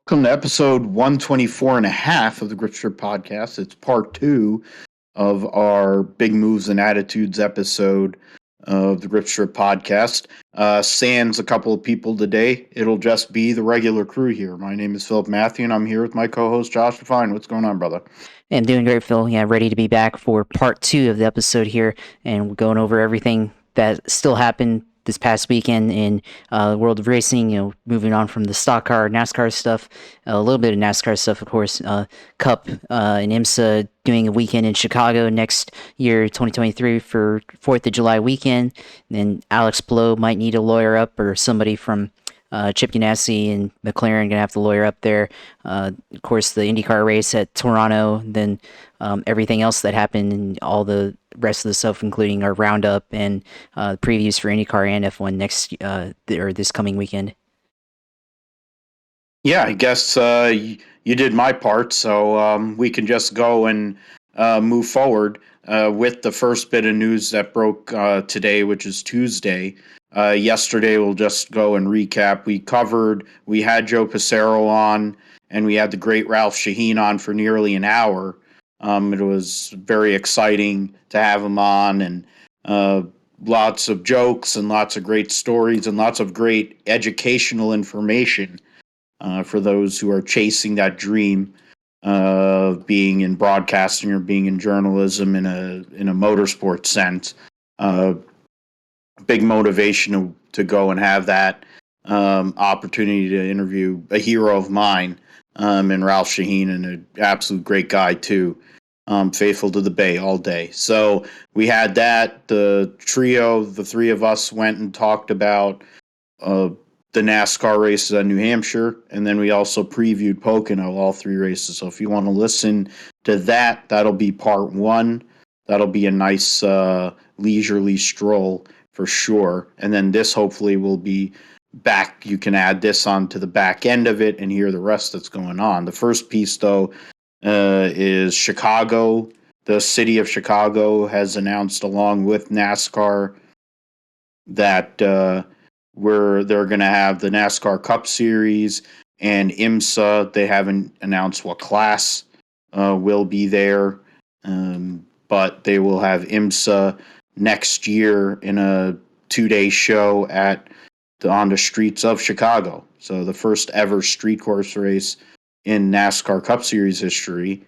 Welcome to episode 124 and a half of the Grip Strip podcast. It's part two of our Big Moves and Attitudes episode of the Grip Strip podcast. Sans a couple of people today. It'll just be the regular crew here. My name is Philip Matthew, and I'm here with my co-host Josh Define. What's going on, brother? I'm doing great, Phil. Yeah, ready to be back for part two of the episode here, and we're going over everything that still happened this past weekend in the world of racing. Moving on from the stock car, NASCAR stuff, a little bit of NASCAR stuff, of course. Cup and IMSA doing a weekend in Chicago next year, 2023, for 4th of July weekend. And then Alex Palou might need a lawyer up, or somebody from Chip Ganassi and McLaren going to have to lawyer up there. Of course, the IndyCar race at Toronto, then everything else that happened and all the rest of the stuff, including our roundup and previews for IndyCar and F1 next or this coming weekend. Yeah, I guess you did my part, so we can just go and move forward with the first bit of news that broke today, which is Tuesday. Yesterday, we'll just go and recap. We had Joe Passero on, and we had the great Ralph Shaheen on for nearly an hour. It was very exciting to have him on, and lots of jokes and lots of great stories and lots of great educational information for those who are chasing that dream of being in broadcasting or being in journalism in a motorsport sense. Big motivation to go and have that opportunity to interview a hero of mine and Ralph Shaheen, and an absolute great guy too. Faithful to the Bay all day. So we had that. The trio, the three of us, went and talked about the NASCAR races at New Hampshire, and then we also previewed Pocono, all three races. So if you want to listen to that, that'll be part one. That'll be a nice leisurely stroll for sure. And then this hopefully will be back. You can add this on to the back end of it and hear the rest that's going on. The first piece, though, is Chicago. The city of Chicago has announced, along with NASCAR, that they're going to have the NASCAR Cup Series and IMSA. They haven't announced what class will be there, but they will have IMSA next year in a 2-day show on the streets of Chicago. So the first ever street course race in NASCAR Cup Series history.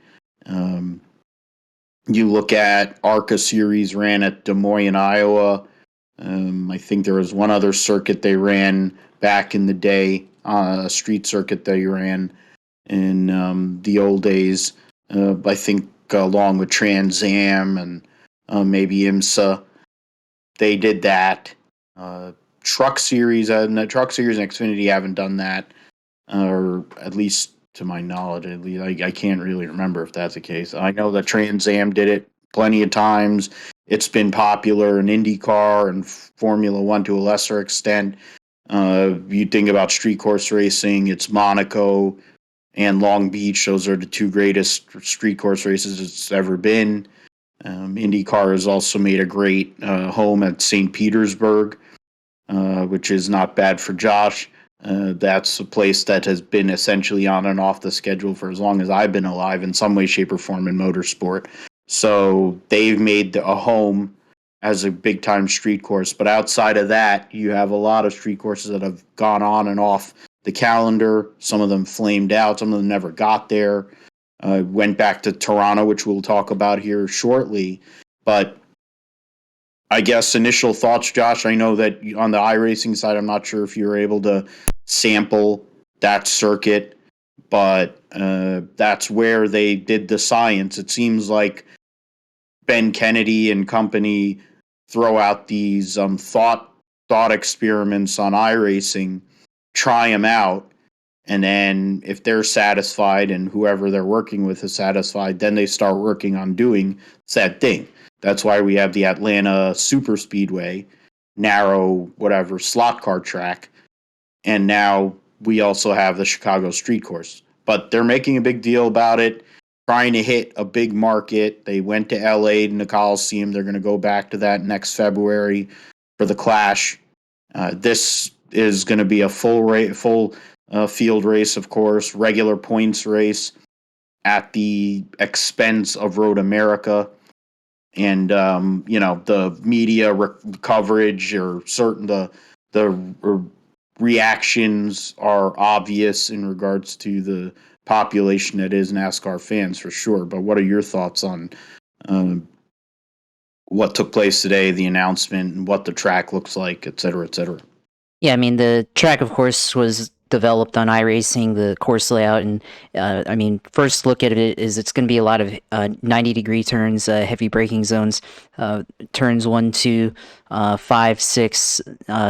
You look at ARCA Series ran at Des Moines, Iowa. I think there was one other circuit they ran back in the day, a street circuit they ran in the old days. I think along with Trans Am and maybe IMSA, they did that. Truck Series and Truck Series and Xfinity haven't done that, or at least to my knowledge. At least I can't really remember if that's the case. I know that Trans Am did it plenty of times. It's been popular in IndyCar and Formula One to a lesser extent. You think about street course racing, it's Monaco and Long Beach. Those are the two greatest street course races it's ever been. IndyCar has also made a great home at St. Petersburg, which is not bad for Josh. That's a place that has been essentially on and off the schedule for as long as I've been alive in some way, shape, or form in motorsport. So they've made a home as a big-time street course. But outside of that, you have a lot of street courses that have gone on and off the calendar. Some of them flamed out. Some of them never got there. Went back to Toronto, which we'll talk about here shortly. But I guess initial thoughts, Josh. I know that on the iRacing side, I'm not sure if you were able to sample that circuit, but that's where they did the science. It seems like Ben Kennedy and company throw out these thought experiments on iRacing, try them out, and then if they're satisfied and whoever they're working with is satisfied, then they start working on doing said thing. That's why we have the Atlanta Super Speedway, narrow, whatever, slot car track. And now we also have the Chicago Street Course. But they're making a big deal about it, trying to hit a big market. They went to LA in the Coliseum. They're going to go back to that next February for the Clash. This is going to be a full field race, of course, regular points race at the expense of Road America. And the media coverage or certain the reactions are obvious in regards to the population that is NASCAR fans for sure. But what are your thoughts on what took place today, the announcement, and what the track looks like, et cetera, et cetera? Yeah, I mean, the track, of course, was developed on iRacing, the course layout. And first look at it is it's going to be a lot of 90-degree turns, heavy braking zones. Turns 1, 2, 5, 6,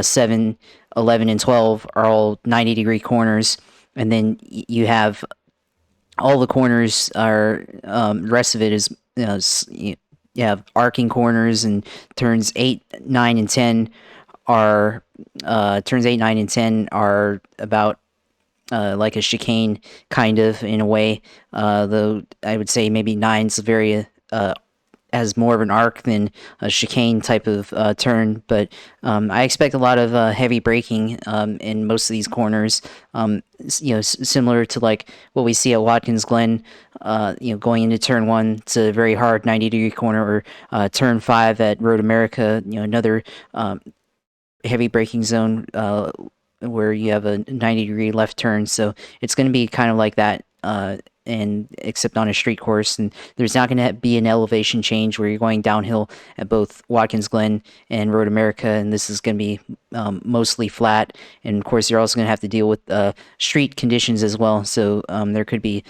7, 11, and 12 are all 90-degree corners. And then you have all the corners are, rest of it is, you have arcing corners, and turns 8, 9, and 10 are turns 8, 9, and 10 are about like a chicane, kind of, in a way. Though I would say maybe nine's very has more of an arc than a chicane type of turn. But I expect a lot of heavy braking in most of these corners. Similar to like what we see at Watkins Glen. Going into turn 1, it's a very hard 90-degree corner, or turn 5 at Road America. Another heavy braking zone where you have a 90-degree left turn. So it's going to be kind of like that, and except on a street course. And there's not going to be an elevation change where you're going downhill at both Watkins Glen and Road America, and this is going to be mostly flat. And of course, you're also going to have to deal with street conditions as well. So there could be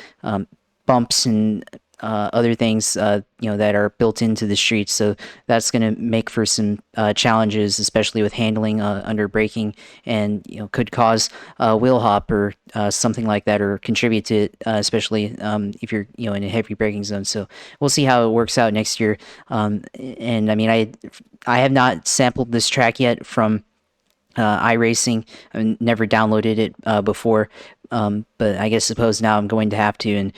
bumps and other things, that are built into the streets. So that's going to make for some challenges, especially with handling under braking, and could cause wheel hop or something like that, or contribute to it, especially if you're in a heavy braking zone. So we'll see how it works out next year. And I mean, I have not sampled this track yet from iRacing. I've never downloaded it before, but I suppose now I'm going to have to. And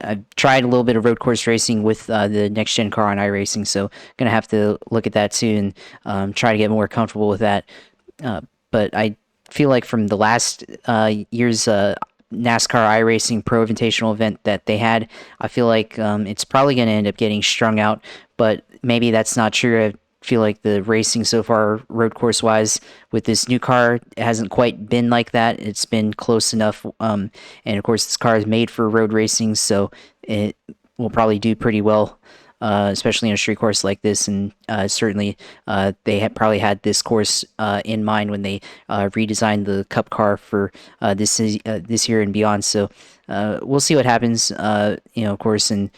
I've tried a little bit of road course racing with the next gen car on iRacing, so going to have to look at that too, and try to get more comfortable with that. But I feel like from the last year's NASCAR iRacing Pro Invitational event that they had, I feel like it's probably going to end up getting strung out, but maybe that's not true. I feel like the racing so far, road course wise, with this new car, it hasn't quite been like that. It's been close enough, and of course, this car is made for road racing, so it will probably do pretty well, especially in a street course like this. And certainly, they had probably had this course in mind when they redesigned the Cup car for this year and beyond. So we'll see what happens. Of course, and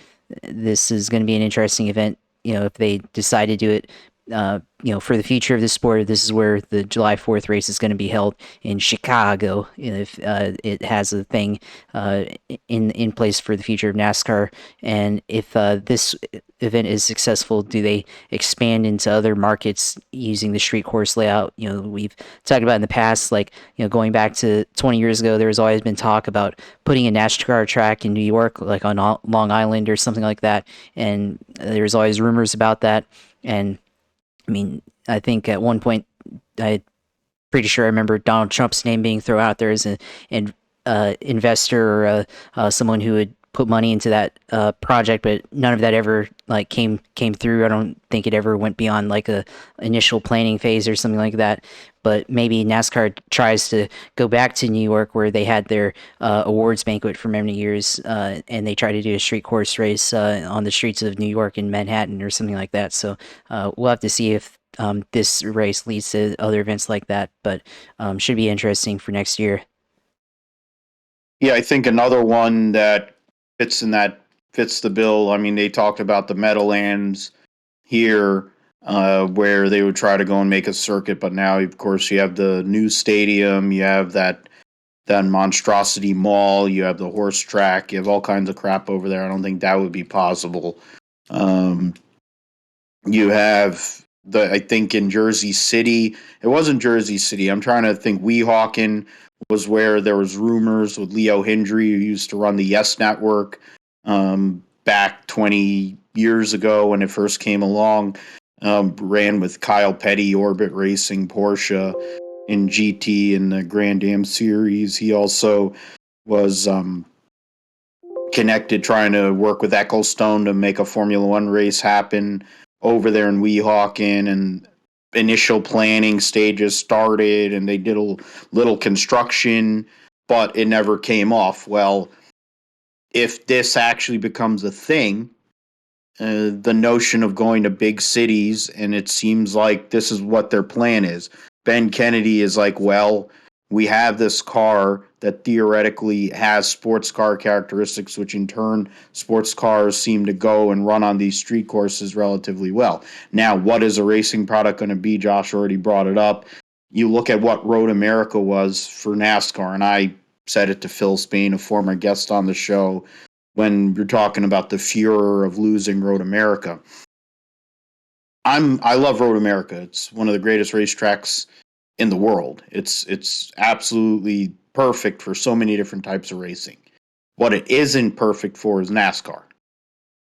this is going to be an interesting event. If they decide to do it, for the future of the sport, this is where the July 4th race is going to be held in Chicago. If it has a thing in place for the future of NASCAR, and if this event is successful, do they expand into other markets using the street course layout? We've talked about in the past, like going back to 20 years ago, there has always been talk about putting a NASCAR track in New York, like on Long Island or something like that, and there's always rumors about that. And I mean, I think at one point, I'm pretty sure I remember Donald Trump's name being thrown out there as an investor, or someone who would put money into that project, but none of that ever came through. I don't think it ever went beyond like a initial planning phase or something like that. But maybe NASCAR tries to go back to New York, where they had their awards banquet for many years, and they try to do a street course race on the streets of New York and Manhattan or something like that. So we'll have to see if this race leads to other events like that. But should be interesting for next year. Yeah, I think another one that fits the bill. I mean, they talked about the Meadowlands here, where they would try to go and make a circuit, but now, of course, you have the new stadium, you have that monstrosity mall, you have the horse track, you have all kinds of crap over there. I don't think that would be possible. You have I think in Jersey City, it wasn't Jersey City. I'm trying to think. Weehawken was where there was rumors with Leo Hendry, who used to run the Yes Network back 20 years ago when it first came along. Ran with Kyle Petty, Orbit Racing, Porsche. in GT in the Grand Am series. He also was connected trying to work with Ecclestone to make a Formula One race happen over there in Weehawken, and initial planning stages started and they did a little construction, but it never came off. Well, if this actually becomes a thing, the notion of going to big cities, and it seems like this is what their plan is. Ben Kennedy is like, well, we have this car that theoretically has sports car characteristics, which in turn, sports cars seem to go and run on these street courses relatively well. Now, what is a racing product going to be? Josh already brought it up. You look at what Road America was for NASCAR, and I said it to Phil Spain, a former guest on the show, when you're talking about the furor of losing Road America. I love Road America. It's one of the greatest racetracks in the world. It's absolutely perfect for so many different types of racing. What it isn't perfect for is NASCAR.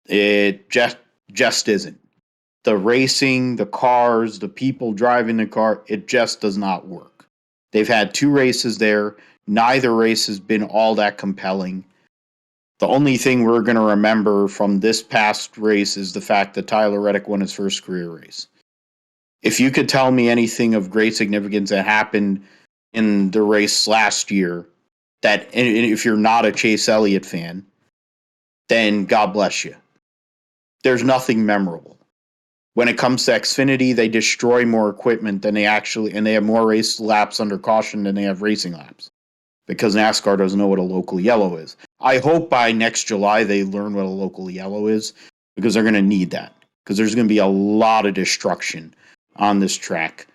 It just isn't. The racing, the cars, the people driving the car, it just does not work. They've had 2 races there. Neither race has been all that compelling. The only thing we're going to remember from this past race is the fact that Tyler Reddick won his first career race. If you could tell me anything of great significance that happened in the race last year, that if you're not a Chase Elliott fan, then God bless you. There's nothing memorable. When it comes to Xfinity, they destroy more equipment than they actually, and they have more race laps under caution than they have racing laps, because NASCAR doesn't know what a local yellow is. I hope by next July they learn what a local yellow is, because they're going to need that, because there's going to be a lot of destruction on this track.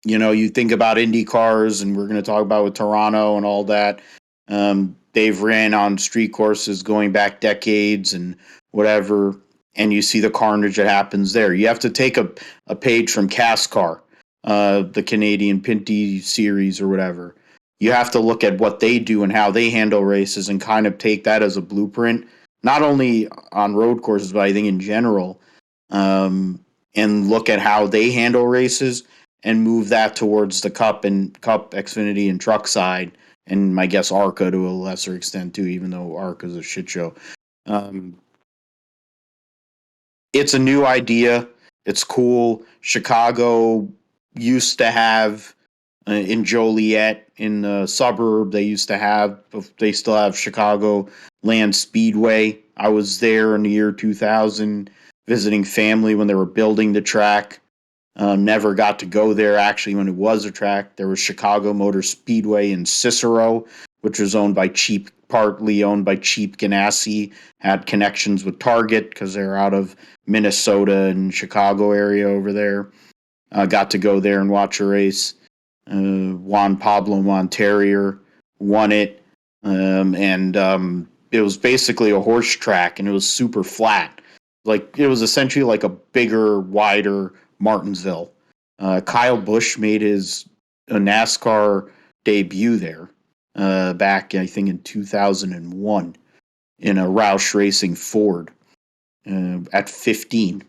You think about Indy cars, and we're going to talk about with Toronto and all that. They've ran on street courses going back decades and whatever, and you see the carnage that happens there. You have to take a page from CASCAR, the Canadian Pinty series or whatever. You have to look at what they do and how they handle races and kind of take that as a blueprint, not only on road courses, but I think in general, and look at how they handle races and move that towards the Cup, Xfinity, and truck side, and I guess ARCA to a lesser extent too, even though ARCA is a shit show. It's a new idea. It's cool. Chicago used to have in Joliet, in the suburb, they still have Chicago Land Speedway. I was there in the year 2000 visiting family when they were building the track. Never got to go there actually when it was a track. There was Chicago Motor Speedway in Cicero, which was partly owned by Cheap Ganassi, had connections with Target because they're out of Minnesota and Chicago area over there. Got to go there and watch a race. Juan Pablo Monterrier won it, and it was basically a horse track, and it was super flat. Like, it was essentially like a bigger, wider Martinsville. Kyle Busch made his NASCAR debut there back, I think, in 2001 in a Roush Racing Ford at 15.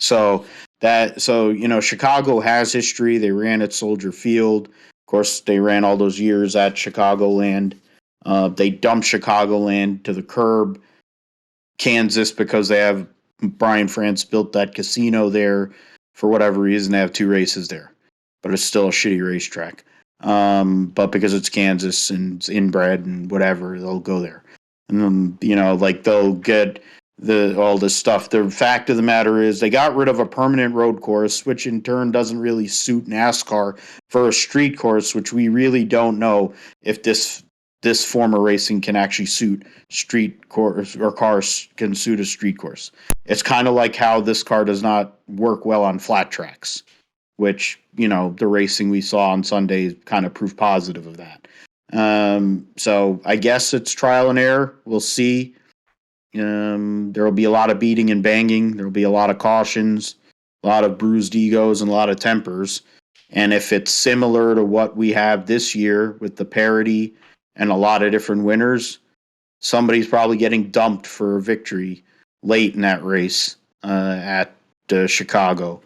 So Chicago has history. They ran at Soldier Field. Of course, they ran all those years at Chicagoland. They dumped Chicagoland to the curb. Kansas, because they have Brian France built that casino there for whatever reason. They have 2 races there, but it's still a shitty racetrack. But because it's Kansas and it's inbred and whatever, they'll go there. And they'll get all this stuff. The fact of the matter is they got rid of a permanent road course, which in turn doesn't really suit NASCAR, for a street course, which we really don't know if this form of racing can actually suit street course, or cars can suit a street course. It's kind of like how this car does not work well on flat tracks, which, the racing we saw on Sunday kind of proved positive of that. So I guess it's trial and error. We'll see. There will be a lot of beating and banging. There will be a lot of cautions, a lot of bruised egos, and a lot of tempers. And if it's similar to what we have this year with the parity and a lot of different winners, somebody's probably getting dumped for a victory late in that race at Chicago.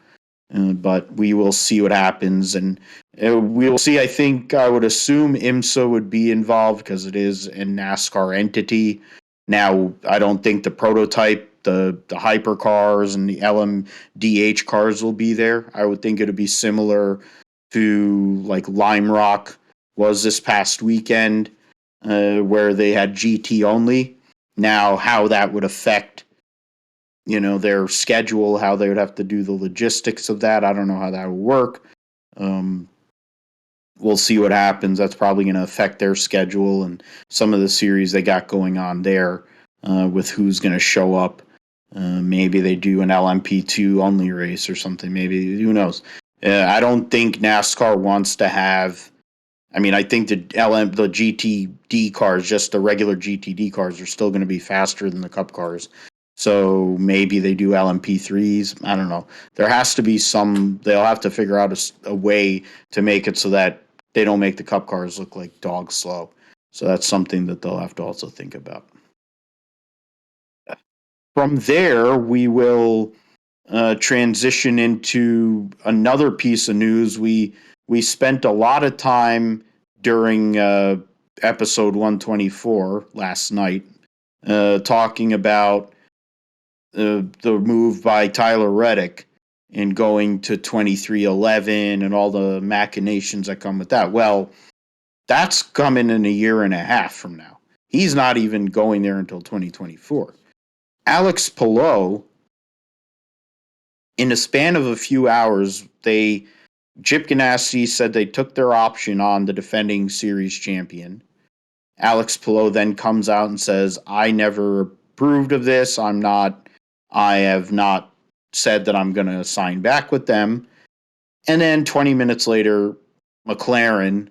but we will see what happens, and we will see. I would assume IMSA would be involved because it is a NASCAR entity. Now, I don't think the prototype, the hypercars and the LMDH cars will be there. I would think it would be similar to like Lime Rock was this past weekend, where they had GT only. Now, how that would affect their schedule, how they would have to do the logistics of that. I don't know how that would work. Um, we'll see what happens. That's probably going to affect their schedule and some of the series they got going on there, with who's going to show up. Maybe they do an LMP2 only race or something. Maybe, who knows? I don't think NASCAR wants to have. I mean, I think the GTD cars, just the regular GTD cars, are still going to be faster than the Cup cars. So maybe they do LMP3s. I don't know. There has to be some. They'll have to figure out a way to make it so that they don't make the Cup cars look like dog slow. So that's something that they'll have to also think about. From there, we will transition into another piece of news. We spent a lot of time during episode 124 last night talking about the move by Tyler Reddick and going to 2311 and all the machinations that come with that. Well, that's coming in a year and a half from now. He's not even going there until 2024. Alex Palou, in a span of a few hours, Chip Ganassi said they took their option on the defending series champion. Alex Palou then comes out and says, I never approved of this. I have not said that I'm going to sign back with them. And then 20 minutes later, McLaren,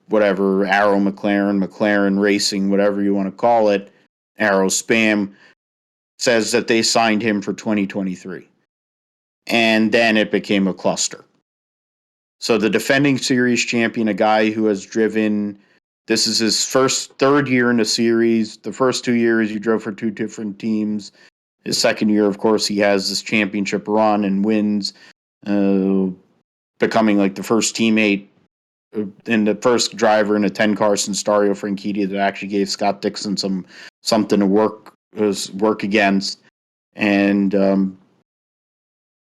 whatever, Arrow McLaren Racing, whatever you want to call it, Arrow Spam, says that they signed him for 2023. And then it became a cluster. So the defending series champion, a guy who has driven, this is his third year in the series. The first 2 years he drove for two different teams. His second year, of course, he has this championship run and wins, becoming like the first teammate and the first driver in a 10-car since Dario Franchitti that actually gave Scott Dixon something to work against. And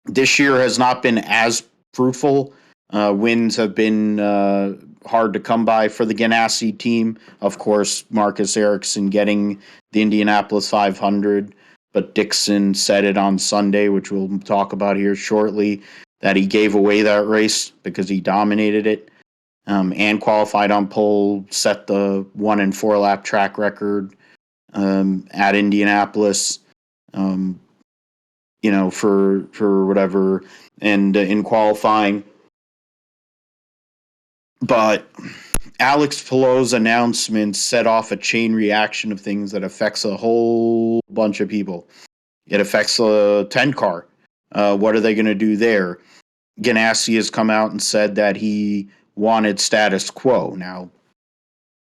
this year has not been as fruitful. Wins have been hard to come by for the Ganassi team. Of course, Marcus Ericsson getting the Indianapolis 500, but Dixon said it on Sunday, which we'll talk about here shortly, that he gave away that race because he dominated it, and qualified on pole, set the 1 and 4 lap track record at Indianapolis. For whatever, and in qualifying. But Alex Palou's announcement set off a chain reaction of things that affects a whole bunch of people. It affects a 10-car. What are they going to do there? Ganassi has come out and said that he wanted status quo. Now,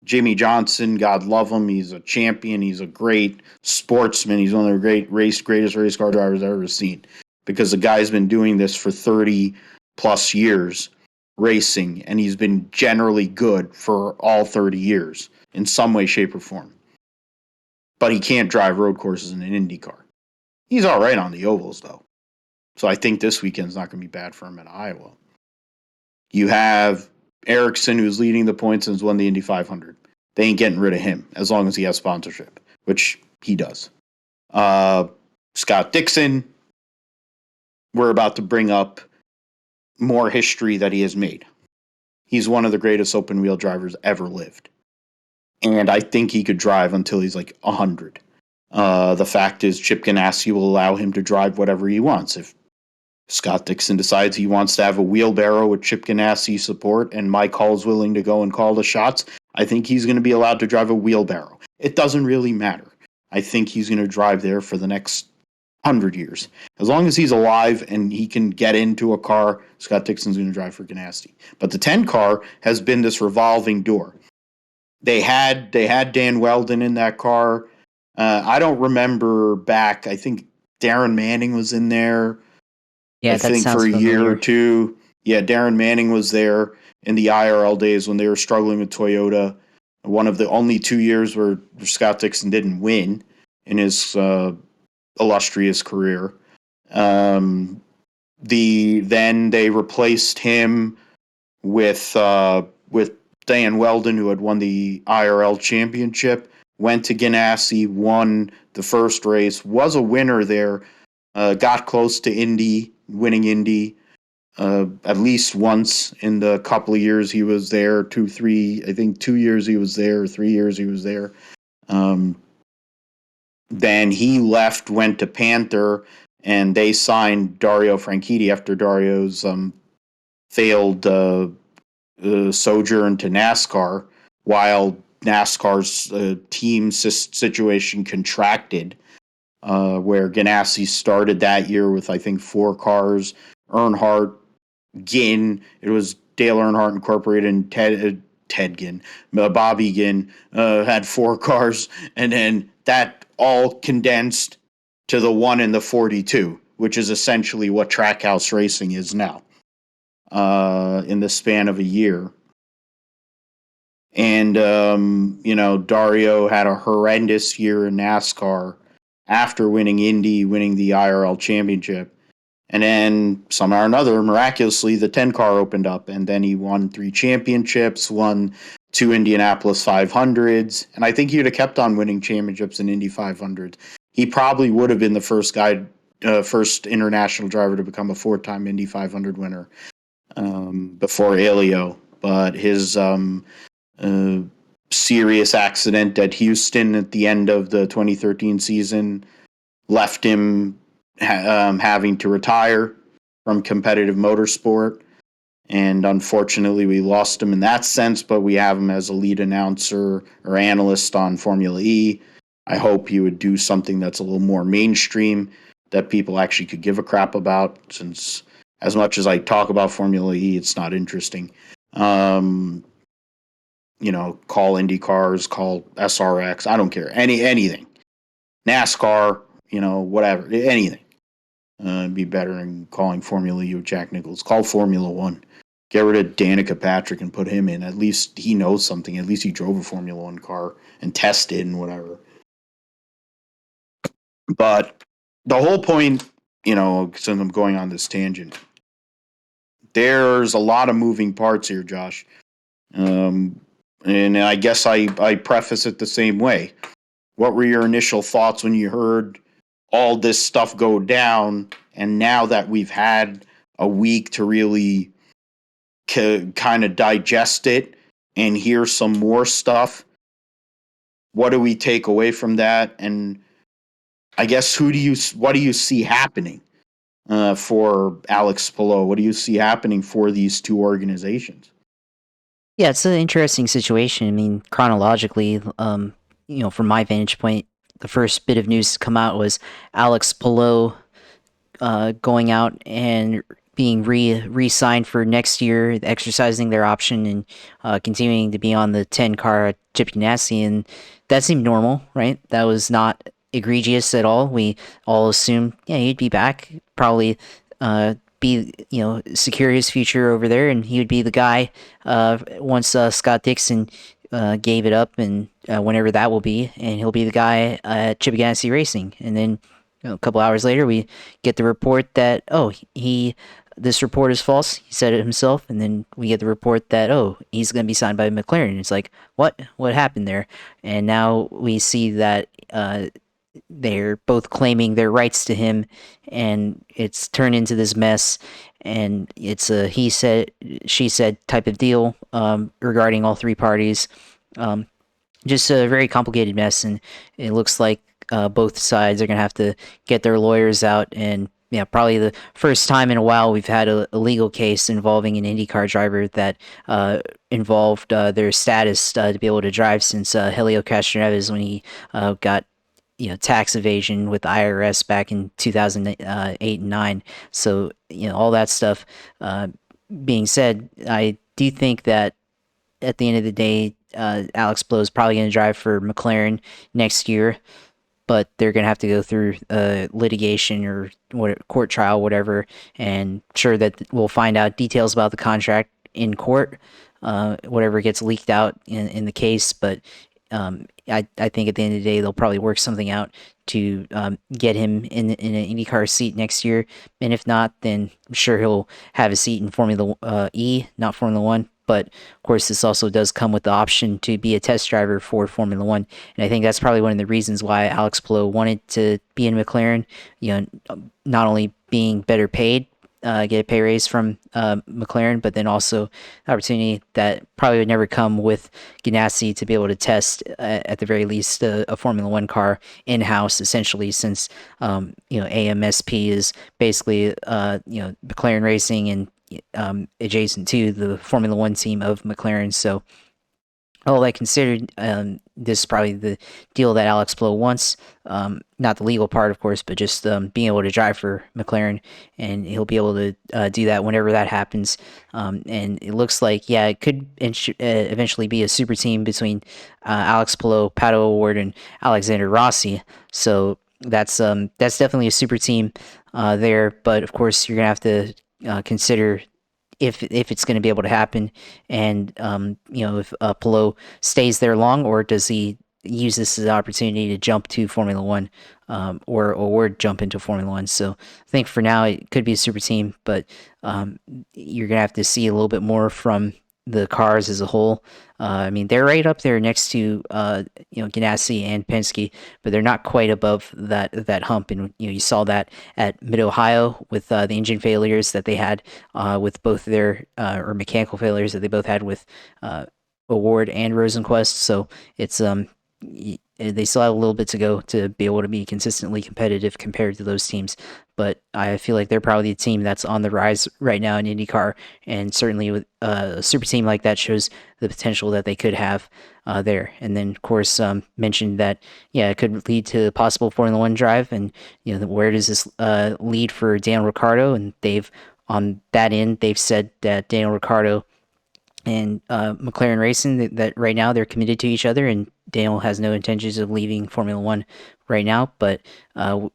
Jimmy Johnson, God love him, he's a champion, he's a great sportsman, he's one of the greatest race car drivers I've ever seen, because the guy's been doing this for 30 plus years racing, and he's been generally good for all 30 years in some way, shape, or form. But he can't drive road courses in an IndyCar. He's all right on the ovals, though. So I think this weekend's not going to be bad for him in Iowa. You have Ericsson, who's leading the points and has won the Indy 500. They ain't getting rid of him as long as he has sponsorship, which he does. Scott Dixon, we're about to bring up more history that he has made. He's one of the greatest open wheel drivers ever lived. And I think he could drive until he's like 100. The fact is, Chip Ganassi will allow him to drive whatever he wants. If Scott Dixon decides he wants to have a wheelbarrow with Chip Ganassi support and Mike Hull's willing to go and call the shots, I think he's going to be allowed to drive a wheelbarrow. It doesn't really matter. I think he's going to drive there for the next 100 years. As long as he's alive and he can get into a car, Scott Dixon's going to drive for Ganassi. But the 10 car has been this revolving door. They had Dan Weldon in that car. I don't remember back. I think Darren Manning was in there. Yeah, I that think for sounds a year or familiar. two. Yeah, Darren Manning was there in the IRL days when they were struggling with Toyota. One of the only 2 years where Scott Dixon didn't win in his illustrious career. Um, then they replaced him with Dan Weldon, who had won the IRL championship. Went to Ganassi, won the first race, was a winner there. Got close to Indy, winning Indy at least once in the couple of years he was there. 2 years he was there, 3 years he was there. Um, then he left, went to Panther, and they signed Dario Franchitti after Dario's failed sojourn to NASCAR, while NASCAR's team situation contracted, where Ganassi started that year with, I think, 4 cars. Earnhardt, Ginn, it was Dale Earnhardt Incorporated, and Ted Ginn, Bobby Ginn had 4 cars, and then that all condensed to the 1 in the 42, which is essentially what Trackhouse Racing is now, in the span of a year. And, Dario had a horrendous year in NASCAR after winning Indy, winning the IRL championship. And then somehow or another, miraculously, the 10 car opened up, and then he won 3 championships, won 2 Indianapolis 500s, and I think he would have kept on winning championships in Indy 500s. He probably would have been the first international driver to become a 4-time Indy 500 winner before Elio. But his serious accident at Houston at the end of the 2013 season left him having to retire from competitive motorsport. And unfortunately, we lost him in that sense, but we have him as a lead announcer or analyst on Formula E. I hope he would do something that's a little more mainstream that people actually could give a crap about, since as much as I talk about Formula E, it's not interesting. Call IndyCars, call SRX, I don't care. Anything. NASCAR, whatever, anything. It'd be better than calling Formula E with Jack Nicklaus. Call Formula One. Get rid of Danica Patrick and put him in. At least he knows something. At least he drove a Formula One car and tested and whatever. But the whole point, since I'm going on this tangent, there's a lot of moving parts here, Josh. And I guess I preface it the same way. What were your initial thoughts when you heard all this stuff go down, and now that we've had a week to really kind of digest it and hear some more stuff, what do we take away from that? And I guess what do you see happening for Alex Palou? What do you see happening for these two organizations? Yeah, it's an interesting situation. I mean, chronologically, from my vantage point, the first bit of news to come out was Alex Palou going out and being re-signed for next year, exercising their option and continuing to be on the 10 car at Chip Ganassi, and that seemed normal, right? That was not egregious at all. We all assumed, yeah, he'd be back, probably secure his future over there, and he would be the guy once Scott Dixon gave it up, and whenever that will be, and he'll be the guy at Chip Ganassi Racing. And then a couple hours later, we get the report that this report is false. He said it himself, and then we get the report that he's going to be signed by McLaren. It's like, what happened there? And now we see that they're both claiming their rights to him, and it's turned into this mess. And it's a he said, she said type of deal regarding all 3 parties. Just a very complicated mess, and it looks like both sides are going to have to get their lawyers out. And yeah, probably the first time in a while we've had a legal case involving an IndyCar driver that involved their status to be able to drive, since Helio Castroneves, when he got tax evasion with the IRS back in 2008 and 9. So all that stuff being said, I do think that at the end of the day, Alex Palou is probably going to drive for McLaren next year. but they're going to have to go through litigation or court trial, whatever, and sure that we'll find out details about the contract in court, whatever gets leaked out in the case. But I think at the end of the day, they'll probably work something out to get him in an IndyCar seat next year. And if not, then I'm sure he'll have a seat in Formula E, not Formula One. But of course, this also does come with the option to be a test driver for Formula One, and I think that's probably one of the reasons why Alex Palou wanted to be in McLaren. Not only being better paid, get a pay raise from McLaren, but then also the opportunity that probably would never come with Ganassi to be able to test at the very least a Formula One car in house, essentially, since AMSP is basically McLaren Racing and adjacent to the Formula One team of McLaren. So all that considered, this is probably the deal that Alex Palou wants. Not the legal part, of course, but just being able to drive for McLaren, and he'll be able to do that whenever that happens. And it looks like, it could eventually be a super team between Alex Palou, Pato O'Ward, and Alexander Rossi. So that's definitely a super team there. But of course, you're gonna have to consider if it's going to be able to happen, and if Palou stays there long, or does he use this as an opportunity to jump to Formula One, or jump into Formula One. So I think for now it could be a super team, but you're gonna have to see a little bit more from the cars as a whole. I mean, they're right up there next to Ganassi and Penske, but they're not quite above that hump. And you saw that at Mid Ohio with the engine failures that they had with both their or mechanical failures that they both had with O'Ward and Rosenqvist. So it's they still have a little bit to go to be able to be consistently competitive compared to those teams. But I feel like they're probably the team that's on the rise right now in IndyCar, and certainly with a super team like that shows the potential that they could have there. And then, of course, mentioned that it could lead to possible Formula One drive, and where does this lead for Daniel Ricciardo? And they've on that end they've said that Daniel Ricciardo and McLaren Racing that right now they're committed to each other, and Daniel has no intentions of leaving Formula One right now. But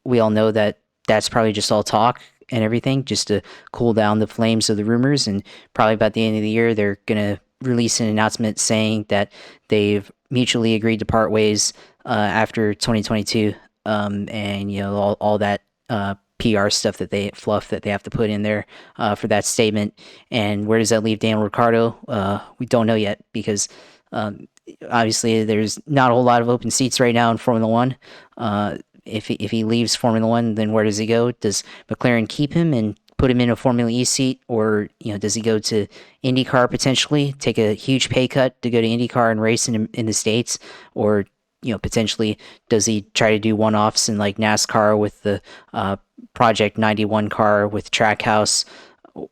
we all know that that's probably just all talk and everything, just to cool down the flames of the rumors. And probably about the end of the year, they're gonna release an announcement saying that they've mutually agreed to part ways after 2022, and all that PR stuff that they have to put in there for that statement. And where does that leave Daniel Ricciardo? We don't know yet, because obviously there's not a whole lot of open seats right now in Formula One. If he leaves Formula One, then where does he go? Does McLaren keep him and put him in a Formula E seat, or does he go to IndyCar potentially, take a huge pay cut to go to IndyCar and race in the States, or potentially does he try to do one-offs in like NASCAR with the Project 91 car with Trackhouse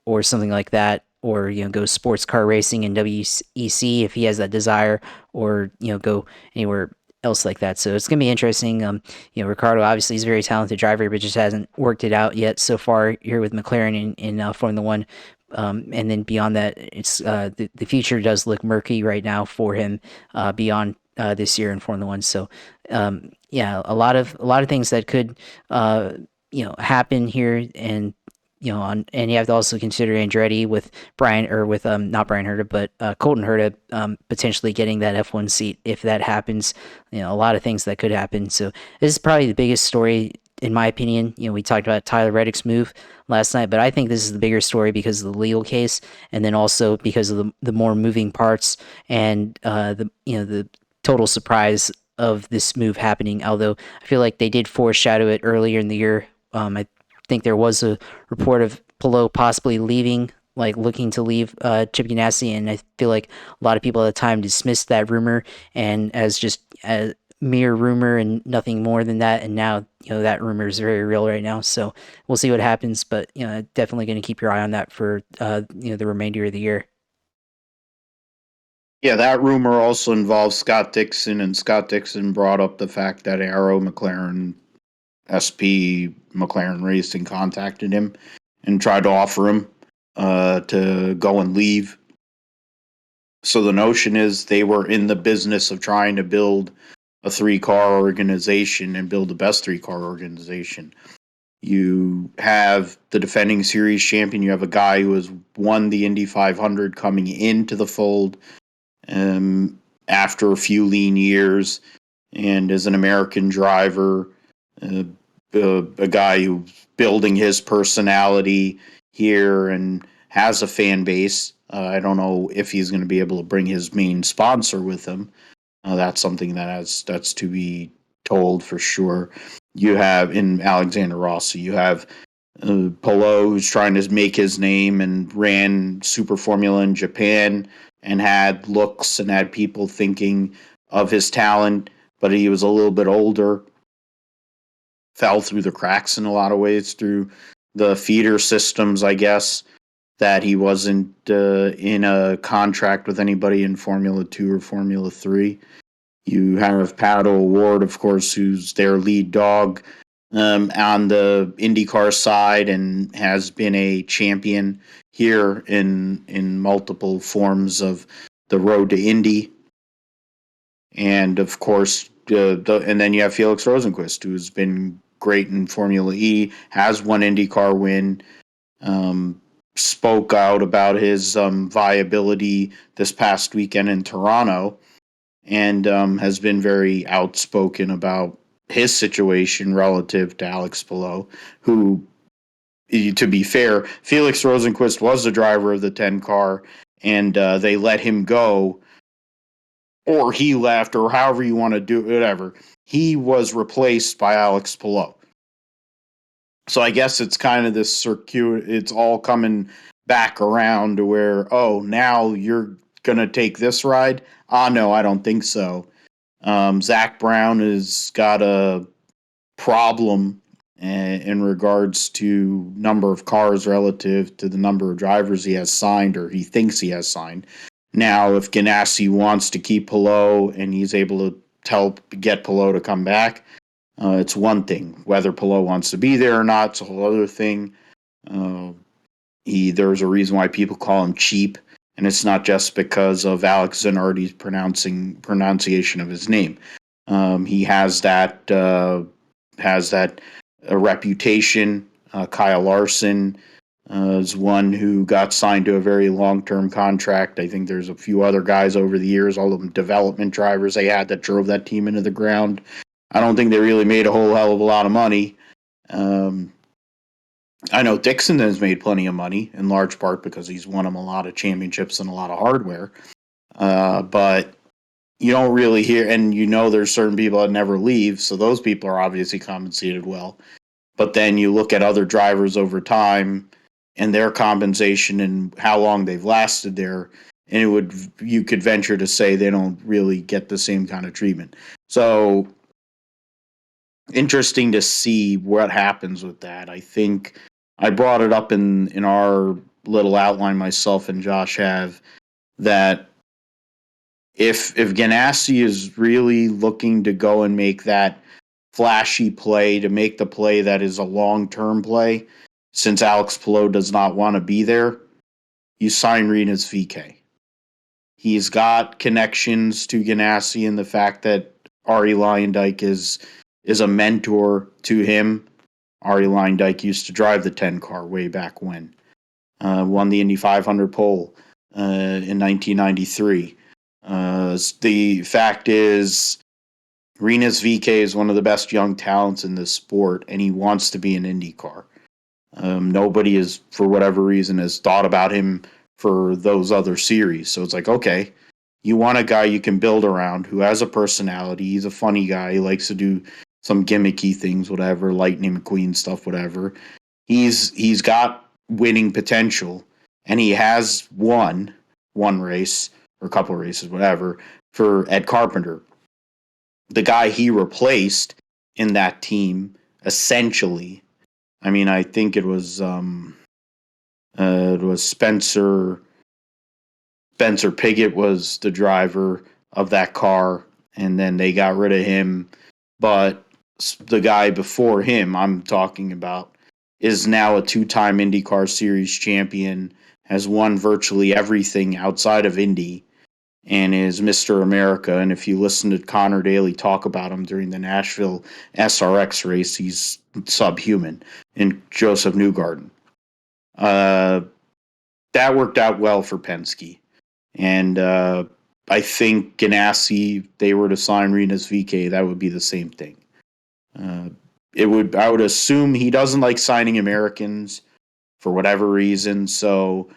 or something like that, or go sports car racing in WEC if he has that desire, or go anywhere else like that. So it's gonna be interesting. Ricciardo obviously is a very talented driver, but just hasn't worked it out yet so far here with McLaren in Formula One. And then beyond that, it's the future does look murky right now for him beyond this year in Formula One. So a lot of things that could happen here, and and you have to also consider Andretti with not Brian Herta, but Colton Herta potentially getting that F1 seat if that happens. A lot of things that could happen. So this is probably the biggest story in my opinion. We talked about Tyler Reddick's move last night, but I think this is the bigger story because of the legal case, and then also because of the more moving parts and the total surprise of this move happening. Although I feel like they did foreshadow it earlier in the year. I think there was a report of Palou possibly leaving, like looking to leave Chip Ganassi, and I feel like a lot of people at the time dismissed that rumor and as just a mere rumor and nothing more than that. And now that rumor is very real right now. So we'll see what happens, but definitely going to keep your eye on that for the remainder of the year. Yeah, that rumor also involves Scott Dixon, and Scott Dixon brought up the fact that Arrow McLaren SP McLaren Racing contacted him and tried to offer him to go and leave. So the notion is they were in the business of trying to build a 3-car organization and build the best 3-car organization. You have the defending series champion. You have a guy who has won the Indy 500 coming into the fold after a few lean years, and as an American driver, a guy who's building his personality here and has a fan base. I don't know if he's going to be able to bring his main sponsor with him. That's something that's to be told for sure. You have in Alexander Rossi, you have Palou, who's trying to make his name and ran Super Formula in Japan and had looks and had people thinking of his talent, but he was a little bit older, fell through the cracks in a lot of ways through the feeder systems, I guess, that he wasn't in a contract with anybody in Formula 2 or Formula 3. You have Pato O'Ward, of course, who's their lead dog on the IndyCar side and has been a champion here in multiple forms of the road to Indy. And of course, and then you have Felix Rosenqvist, who's been great in Formula E, has one IndyCar win, spoke out about his viability this past weekend in Toronto, and has been very outspoken about his situation relative to Alex Palou, who, to be fair, Felix Rosenqvist was the driver of the 10 car, and they let him go, or he left, or however you want to do it, whatever. He was replaced by Alex Palou. So I guess it's kind of this circuit. It's all coming back around to where, oh, now you're going to take this ride? No, I don't think so. Zach Brown has got a problem in regards to number of cars relative to the number of drivers he has signed or he thinks he has signed. Now, if Ganassi wants to keep Palou and he's able to get Palou to come back, it's one thing. Whether Palou wants to be there or not, it's a whole other thing. There's a reason why people call him cheap, and it's not just because of Alex Zanardi's pronunciation of his name. He has that reputation. Kyle Larson is one who got signed to a very long-term contract. I think there's a few other guys over the years, all of them development drivers they had that drove that team into the ground. I don't think they really made a whole hell of a lot of money. I know Dixon has made plenty of money, in large part because he's won them a lot of championships and a lot of hardware. But you don't really hear, and there's certain people that never leave, so those people are obviously compensated well. But then you look at other drivers over time and their compensation and how long they've lasted there, and you could venture to say they don't really get the same kind of treatment. So interesting to see what happens with that. I think I brought it up in our little outline myself and Josh have, that if Ganassi is really looking to go and make that flashy play, to make the play that is a long-term play, since Alex Palou does not want to be there, you sign Rinus VeeKay. He's got connections to Ganassi in the fact that Arie Luyendyk is a mentor to him. Arie Luyendyk used to drive the 10 car way back when. Won the Indy 500 pole in 1993. The fact is, Rinus VeeKay is one of the best young talents in this sport, and he wants to be an IndyCar. Nobody is, for whatever reason, has thought about him for those other series. So it's like, okay, you want a guy you can build around who has a personality. He's a funny guy. He likes to do some gimmicky things, whatever, Lightning McQueen stuff, whatever. He's got winning potential, and he has won one race or a couple of races, whatever, for Ed Carpenter. The guy he replaced in that team, essentially, I mean, I think it was Spencer Pigot was the driver of that car, and then they got rid of him. But the guy before him, I'm talking about, is now a 2-time IndyCar Series champion, has won virtually everything outside of Indy, and is Mr. America. And if you listen to Connor Daly talk about him during the Nashville SRX race, he's subhuman. And Joseph Newgarden. That worked out well for Penske. And I think Ganassi, if they were to sign Rinus VeeKay, that would be the same thing. I would assume he doesn't like signing Americans for whatever reason, so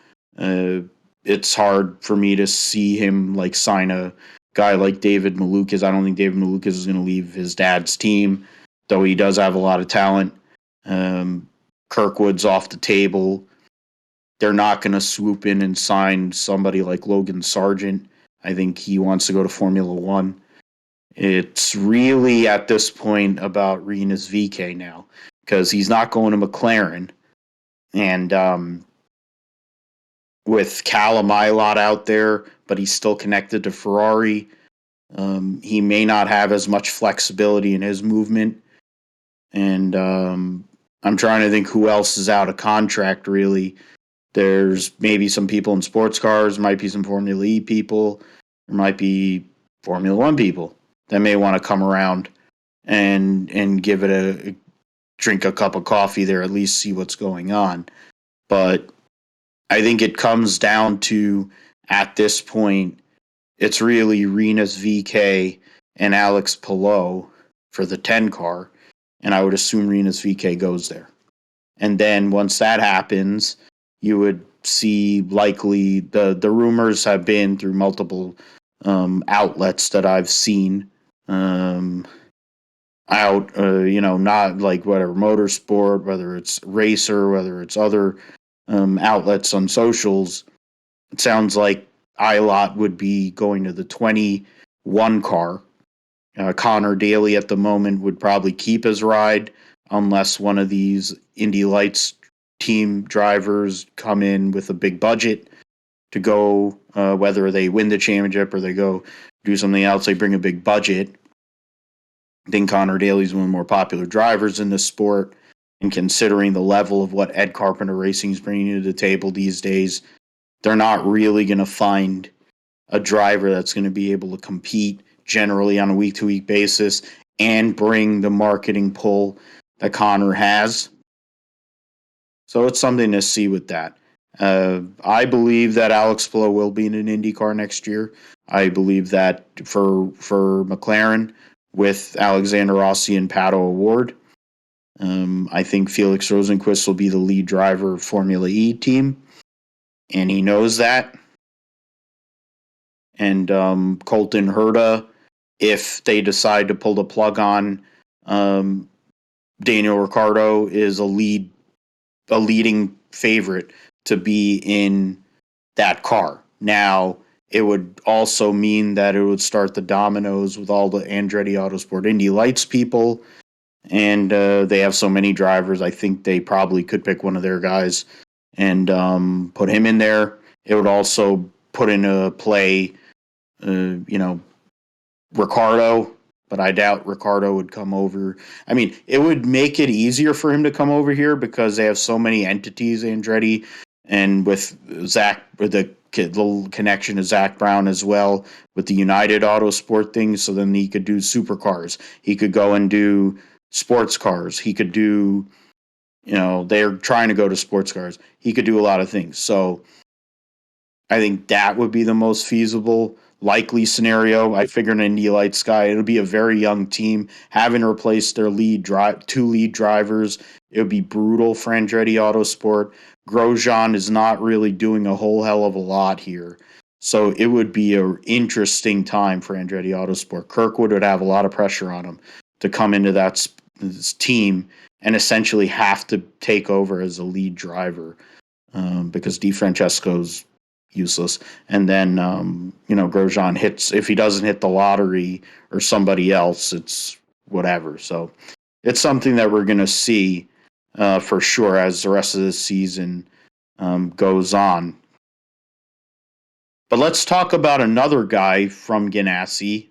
it's hard for me to see him like sign a guy like David Malukas. I don't think David Malukas is going to leave his dad's team, though he does have a lot of talent. Kirkwood's off the table. They're not going to swoop in and sign somebody like Logan Sargent. I think he wants to go to Formula One. It's really at this point about Rinus VeeKay now, because he's not going to McLaren. And with Callum Ilott out there, but he's still connected to Ferrari, he may not have as much flexibility in his movement. And I'm trying to think who else is out of contract, really. There's maybe some people in sports cars, might be some Formula E people, there might be Formula One people that may want to come around and give it a drink a cup of coffee there, at least see what's going on. But I think it comes down to, at this point, it's really Rinus VeeKay and Alex Palou for the 10 car, and I would assume Rinus VeeKay goes there. And then once that happens, you would see likely the rumors have been through multiple outlets that I've seen not like whatever motorsport, whether it's racer, whether it's other outlets on socials. It sounds like Ilott would be going to the 21 car. Connor Daly at the moment would probably keep his ride unless one of these Indy Lights team drivers come in with a big budget to go, whether they win the championship or they go do something else, they bring a big budget. I think Connor Daly's one of the more popular drivers in this sport, and considering the level of what Ed Carpenter Racing is bringing to the table these days, they're not really going to find a driver that's going to be able to compete generally on a week-to-week basis and bring the marketing pull that Connor has. So it's something to see with that. I believe that Alex Palou will be in an IndyCar next year. I believe that for McLaren, with Alexander Rossi and Pato O'Ward, I think Felix Rosenqvist will be the lead driver of Formula E team, and he knows that. And Colton Herta, if they decide to pull the plug on Daniel Ricciardo, is a leading favorite to be in that car. Now, it would also mean that it would start the dominoes with all the Andretti Autosport Indy Lights people, and they have so many drivers. I think they probably could pick one of their guys and put him in there. It would also put into play, Ricciardo, but I doubt Ricciardo would come over. I mean, it would make it easier for him to come over here because they have so many entities, Andretti, and with Zach, with the little connection to Zach Brown as well with the United Autosport thing. So then he could do supercars. He could go and do sports cars. He could do, they're trying to go to sports cars. He could do a lot of things. So I think that would be the most feasible, likely scenario. I figure an Indy Lights guy, it'll be a very young team. Having replaced their two lead drivers, it would be brutal for Andretti Autosport. Grosjean is not really doing a whole hell of a lot here. So it would be an interesting time for Andretti Autosport. Kirkwood would have a lot of pressure on him to come into this team and essentially have to take over as a lead driver because DeFrancesco's useless. And then, Grosjean hits, if he doesn't hit the lottery or somebody else, it's whatever. So it's something that we're going to see for sure as the rest of the season goes on. But let's talk about another guy from Ganassi,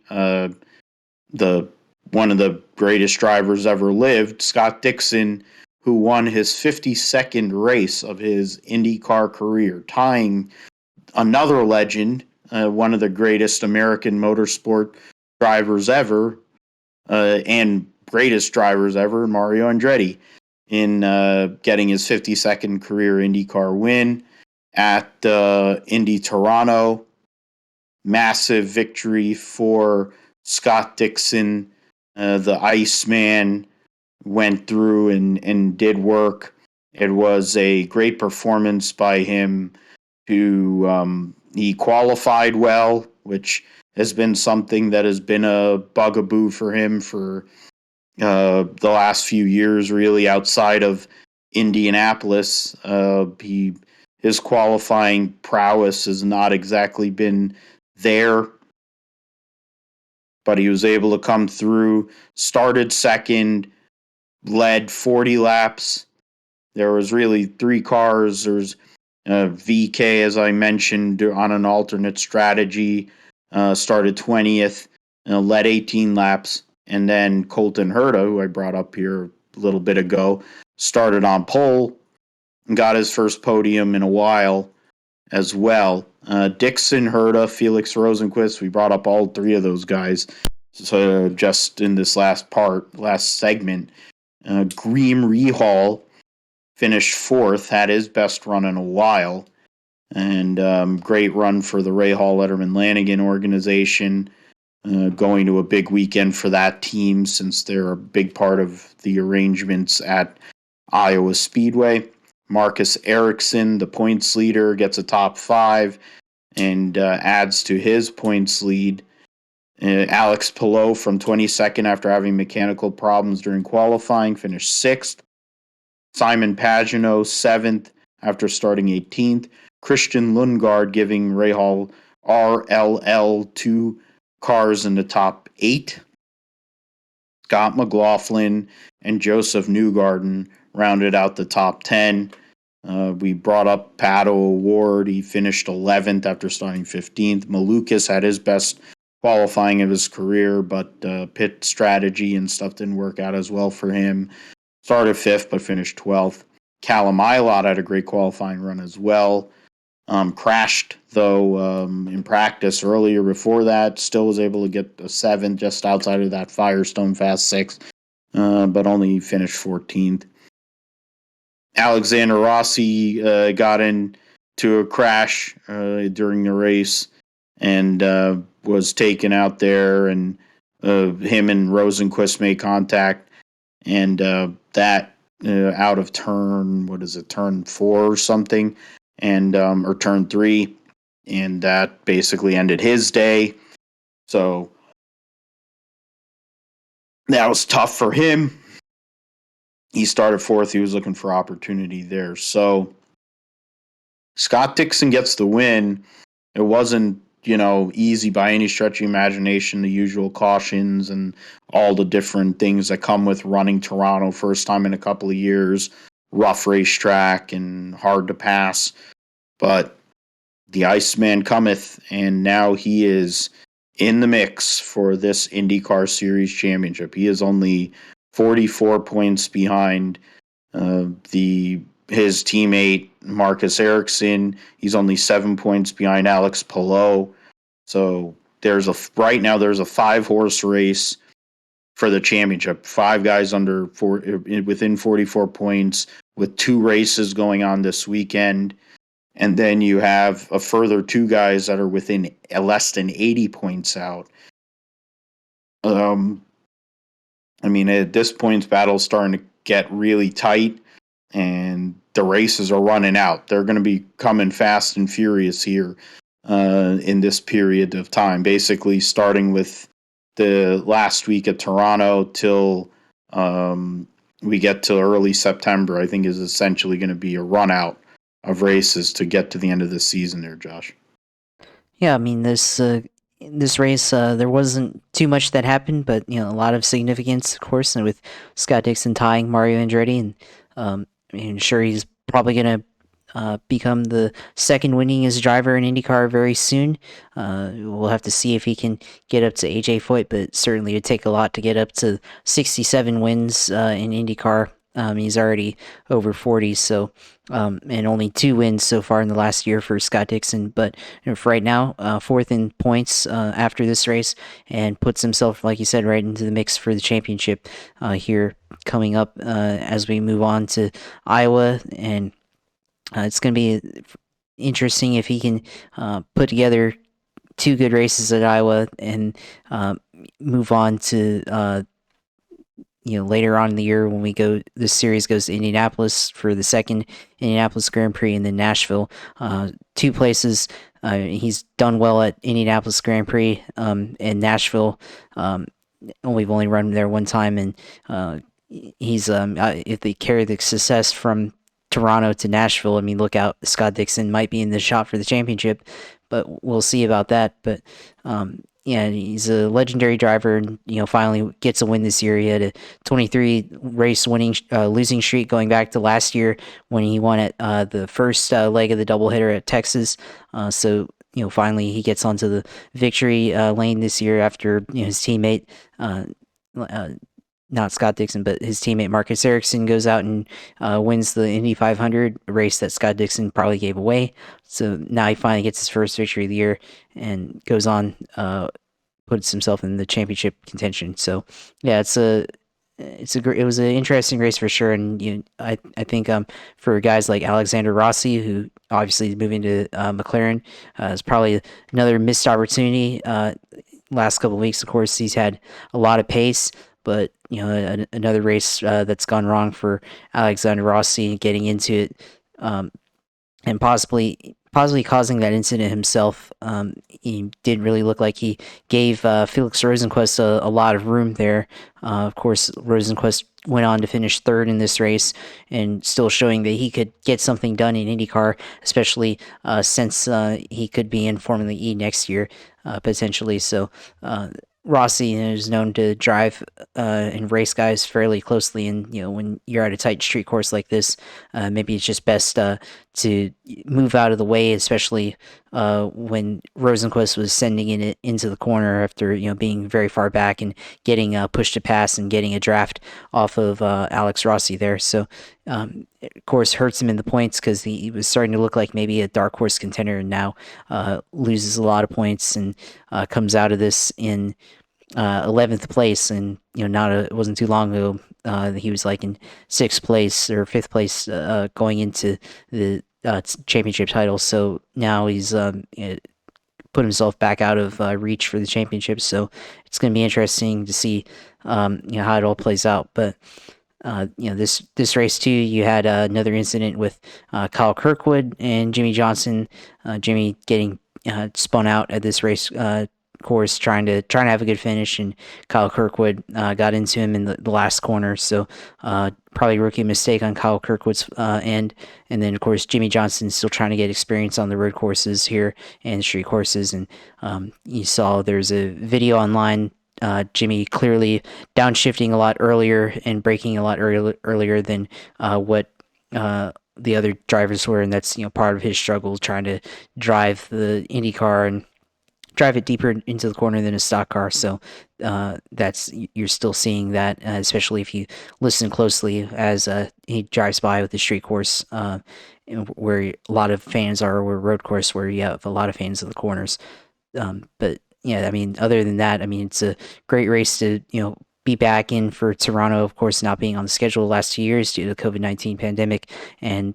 one of the greatest drivers ever lived, Scott Dixon, who won his 52nd race of his IndyCar career, tying another legend, one of the greatest American motorsport drivers ever, and greatest drivers ever, Mario Andretti, in getting his 52nd career IndyCar win at Indy Toronto. Massive victory for Scott Dixon. The Iceman went through and did work. It was a great performance by him. He qualified well, which has been something that has been a bugaboo for him for the last few years, really, outside of Indianapolis. His qualifying prowess has not exactly been there, but he was able to come through, started second, led 40 laps. There was really three cars. There's VK, as I mentioned, on an alternate strategy, started 20th, led 18 laps. And then Colton Herta, who I brought up here a little bit ago, started on pole and got his first podium in a while as well. Dixon, Herta, Felix Rosenqvist, we brought up all three of those guys. So just in this last segment, Rahal finished fourth, had his best run in a while, and great run for the Rahal Letterman Lanigan organization, going to a big weekend for that team since they're a big part of the arrangements at Iowa Speedway. Marcus Ericsson, the points leader, gets a top 5 and adds to his points lead. Alex Palou from 22nd after having mechanical problems during qualifying finished 6th. Simon Pagenaud 7th after starting 18th. Christian Lundgaard giving Rahal RLL 2 cars in the top 8. Scott McLaughlin and Joseph Newgarden rounded out the top 10. We brought up Pato O'Ward. He finished 11th after starting 15th. Malukas had his best qualifying of his career, but pit strategy and stuff didn't work out as well for him. Started 5th, but finished 12th. Callum Ilott had a great qualifying run as well. Crashed, though, in practice earlier before that. Still was able to get a 7th just outside of that Firestone Fast 6, but only finished 14th. Alexander Rossi got into a crash during the race and was taken out there, and him and Rosenqvist made contact, and that out of turn 4 or something, and or turn 3, and that basically ended his day. So that was tough for him. He started 4th. He was looking for opportunity there. So Scott Dixon gets the win. It wasn't, easy by any stretch of imagination, the usual cautions and all the different things that come with running Toronto first time in a couple of years, rough racetrack and hard to pass. But the Iceman cometh, and now he is in the mix for this IndyCar Series championship. He is only 44 points behind his teammate Marcus Ericsson. He's only 7 points behind Alex Palou. So right now there's a 5-horse race for the championship. 5 guys within 44 points, with 2 races going on this weekend. And then you have a further 2 guys that are within less than 80 points out. At this point, battle's starting to get really tight, and the races are running out. They're going to be coming fast and furious here in this period of time, basically starting with the last week at Toronto till we get to early September. I think is essentially going to be a run out of races to get to the end of the season there, Josh. Yeah, this race, there wasn't too much that happened, but a lot of significance, of course, and with Scott Dixon tying Mario Andretti, and sure he's probably gonna become the second winningest driver in IndyCar very soon. We'll have to see if he can get up to AJ Foyt, but certainly it would take a lot to get up to 67 wins in IndyCar He's already over 40, so and only 2 wins so far in the last year for Scott Dixon. But for right now, 4th in points after this race, and puts himself, like you said, right into the mix for the championship here coming up as we move on to Iowa. And it's going to be interesting if he can put together 2 good races at Iowa and move on to later on in the year when this series goes to Indianapolis for the second Indianapolis Grand Prix, and then Nashville. 2 places. He's done well at Indianapolis Grand Prix and Nashville. We've only run there one time, and he's if they carry the success from Toronto to Nashville, I mean, look out, Scott Dixon might be in the shot for the championship, but we'll see about that. But yeah, he's a legendary driver, and finally gets a win this year. He had a 23 race losing streak going back to last year when he won at the first leg of the doubleheader at Texas. So finally he gets onto the victory lane this year after his teammate. Not Scott Dixon, but his teammate Marcus Ericsson goes out and wins the Indy 500 race that Scott Dixon probably gave away. So now he finally gets his first victory of the year and goes on, puts himself in the championship contention. So yeah, it was an interesting race for sure. And I think for guys like Alexander Rossi, who obviously is moving to McLaren, is probably another missed opportunity. Last couple of weeks, of course, he's had a lot of pace. But another race that's gone wrong for Alexander Rossi, getting into it, and possibly causing that incident himself. He didn't really look like he gave Felix Rosenqvist a lot of room there. Of course, Rosenqvist went on to finish 3rd in this race, and still showing that he could get something done in IndyCar, especially since he could be in Formula E next year, potentially. So Rossi is known to drive and race guys fairly closely, and when you're at a tight street course like this, maybe it's just best to move out of the way, especially when Rosenqvist was sending it into the corner after being very far back and getting pushed to pass and getting a draft off of Alex Rossi there. So of course hurts him in the points because he was starting to look like maybe a dark horse contender, and now loses a lot of points and comes out of this in 11th place. And it wasn't too long ago he was like in 6th place or 5th place going into the championship title. So now he's put himself back out of reach for the championship. So it's going to be interesting to see how it all plays out. But this race too, you had another incident with Kyle Kirkwood and Jimmy Johnson. Jimmy getting spun out at this race course, trying to have a good finish, and Kyle Kirkwood got into him in the last corner. So probably a rookie mistake on Kyle Kirkwood's end. And then of course Jimmy Johnson still trying to get experience on the road courses here and street courses. And you saw there's a video online. Jimmy clearly downshifting a lot earlier and braking a lot earlier than what the other drivers were, and that's part of his struggle trying to drive the IndyCar and drive it deeper into the corner than a stock car. So you're still seeing that, especially if you listen closely as he drives by with the street course, where a lot of fans are, or road course where you have a lot of fans in the corners. But yeah, I mean, other than that, I mean, it's a great race to be back in for Toronto. Of course, not being on the schedule the last 2 years due to the COVID-19 pandemic, and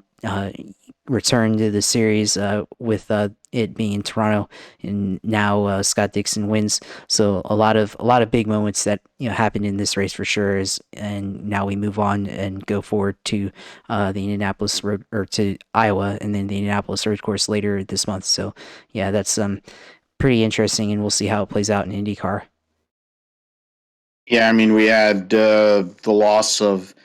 return to the series with it being in Toronto, and now Scott Dixon wins. So a lot of big moments that happened in this race for sure. And now we move on and go forward to the Indianapolis road, or to Iowa, and then the Indianapolis road course later this month. So yeah, that's pretty interesting, and we'll see how it plays out in IndyCar. Yeah, I mean, we had the loss of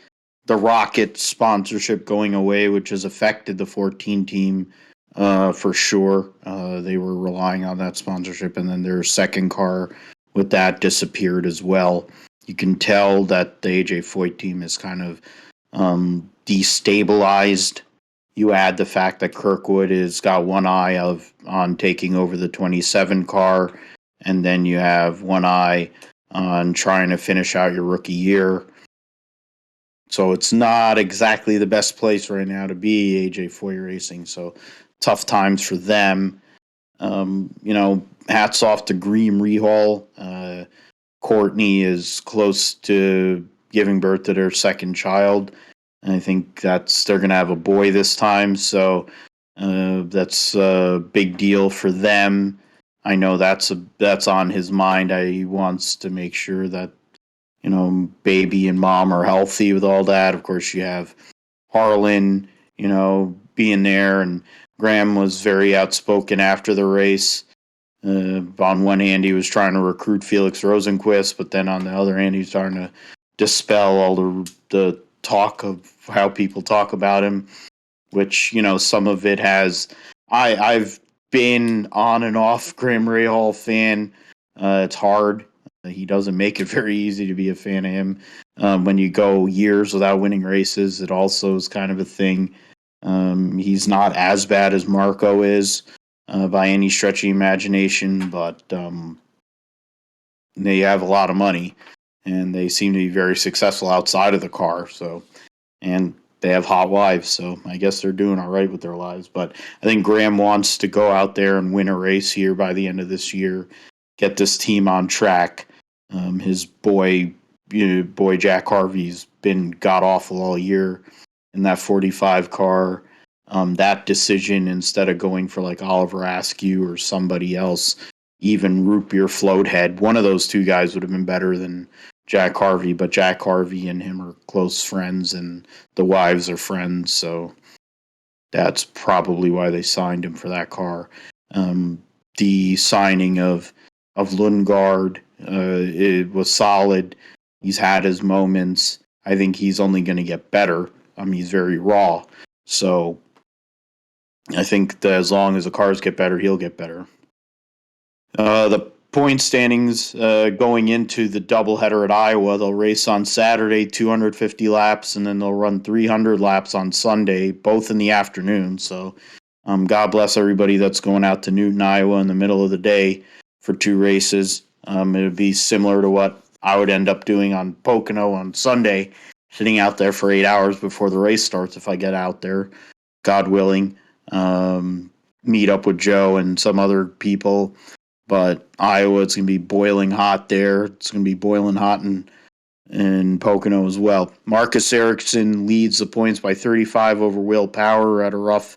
the Rocket sponsorship going away, which has affected the 14 team for sure. They were relying on that sponsorship, and then their second car with that disappeared as well. You can tell that the AJ Foyt team is kind of destabilized. You add the fact that Kirkwood has got one eye on taking over the 27 car, and then you have one eye on trying to finish out your rookie year. So it's not exactly the best place right now to be AJ Foy Racing. So tough times for them. Hats off to Green Rahal. Courtney is close to giving birth to their second child. And I think they're going to have a boy this time. So that's a big deal for them. I know that's on his mind. He wants to make sure that baby and mom are healthy with all that. Of course, you have Harlan, being there, and Graham was very outspoken after the race. On one hand, he was trying to recruit Felix Rosenqvist, but then on the other hand, he's trying to dispel all the talk of how people talk about him, which, some of it has. I've been on and off Graham Rahal fan. It's hard. He doesn't make it very easy to be a fan of him. When you go years without winning races, it also is kind of a thing. He's not as bad as Marco is by any stretch of the imagination, but they have a lot of money, and they seem to be very successful outside of the car. So, and they have hot wives, so I guess they're doing all right with their lives. But I think Graham wants to go out there and win a race here by the end of this year, get this team on track. His boy Jack Harvey's been god awful all year in that 45 car. That decision, instead of going for like Oliver Askew or somebody else, even Root Beer Floathead, one of those two guys would have been better than Jack Harvey, but Jack Harvey and him are close friends, and the wives are friends, so that's probably why they signed him for that car. The signing of Lundgaard, it was solid. He's had his moments. I think he's only going to get better. He's very raw, so I think that as long as the cars get better, he'll get better. The point standings going into the doubleheader at Iowa, they'll race on Saturday 250 laps, and then they'll run 300 laps on Sunday, both in the afternoon. So God bless everybody that's going out to Newton, Iowa in the middle of the day for two races. It would be similar to what I would end up doing on Pocono on Sunday, sitting out there for 8 hours before the race starts if I get out there, God willing. Meet up with Joe and some other people. But Iowa, it's going to be boiling hot there. It's going to be boiling hot in Pocono as well. Marcus Ericsson leads the points by 35 over Will Power at a rough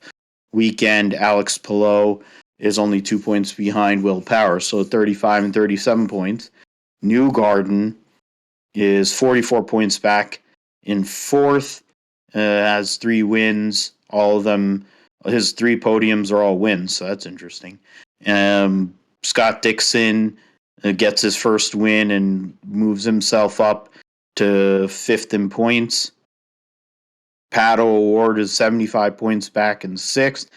weekend. Alex Palou is only 2 points behind Will Power, so 35 and 37 points. Newgarden is 44 points back in fourth, has 3 wins. All of them, his 3 podiums are all wins, so that's interesting. Scott Dixon gets his first win and moves himself up to 5th in points. Pato O'Ward is 75 points back in 6th.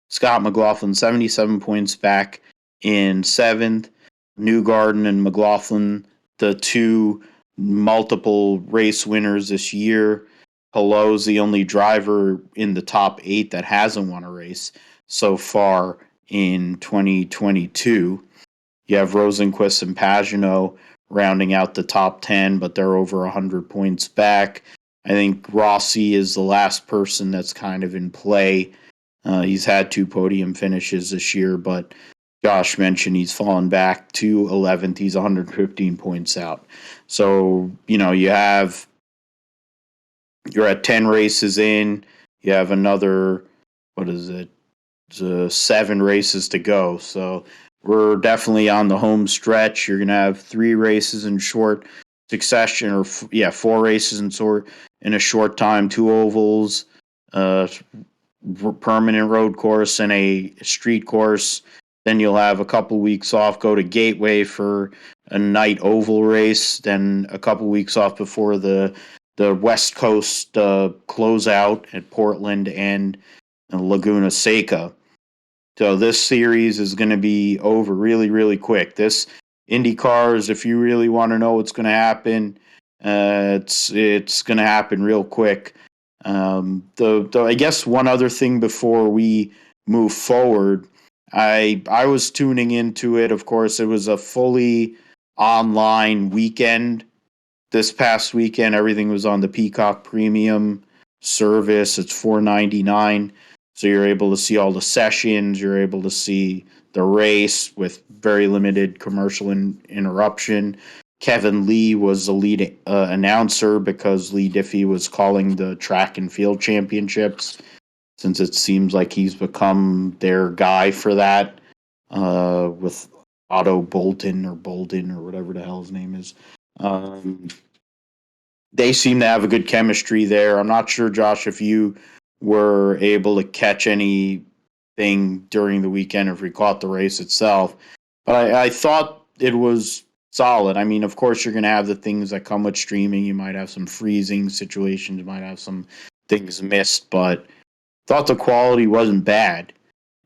Scott McLaughlin, 77 points back in 7th. Newgarden and McLaughlin, the 2 multiple race winners this year. Palou's the only driver in the top 8 that hasn't won a race so far in 2022. You have Rosenqvist and Pagano rounding out the top 10, but they're over 100 points back. I think Rossi is the last person that's kind of in play. He's had 2 podium finishes this year, but Josh mentioned he's fallen back to 11th. He's 115 points out. So, you're at 10 races in. You have another, 7 races to go. So we're definitely on the home stretch. You're going to have 3 races in short succession, or 4 races in a short time, 2 ovals, permanent road course, and a street course. Then you'll have a couple weeks off, go to Gateway for a night oval race, then a couple weeks off before the West Coast closeout at Portland and Laguna Seca. So this series is going to be over really, really quick. This IndyCars, if you really want to know what's going to happen, it's going to happen real quick. I guess one other thing before we move forward, I was tuning into it. Of course, it was a fully online weekend this past weekend, everything was on the Peacock Premium service. It's $4.99, so you're able to see all the sessions. You're able to see the race with very limited commercial interruption. Kevin Lee was the lead announcer because Lee Diffie was calling the track and field championships, since it seems like he's become their guy for that, with Otto Bolton or whatever the hell his name is. They seem to have a good chemistry there. I'm not sure, Josh, if you were able to catch anything during the weekend, if we caught the race itself, but I thought it was solid. I mean, of course, you're going to have the things that come with streaming. You might have some freezing situations, you might have some things missed, but thought the quality wasn't bad.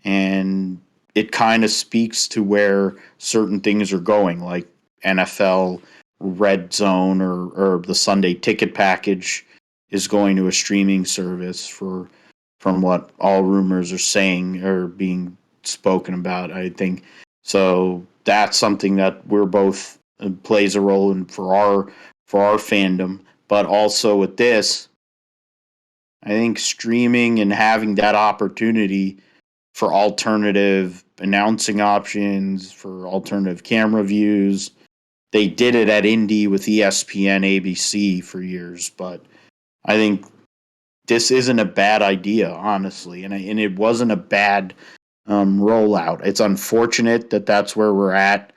And it kind of speaks to where certain things are going, like NFL Red Zone or the Sunday Ticket package is going to a streaming service from what all rumors are saying or being spoken about. I think so. That's something that we're both plays a role in for our fandom, but also with this, I think streaming and having that opportunity for alternative announcing options, for alternative camera views. They did it at Indy with ESPN, ABC for years, but I think this isn't a bad idea, honestly, and it wasn't a bad rollout. It's unfortunate that that's where we're at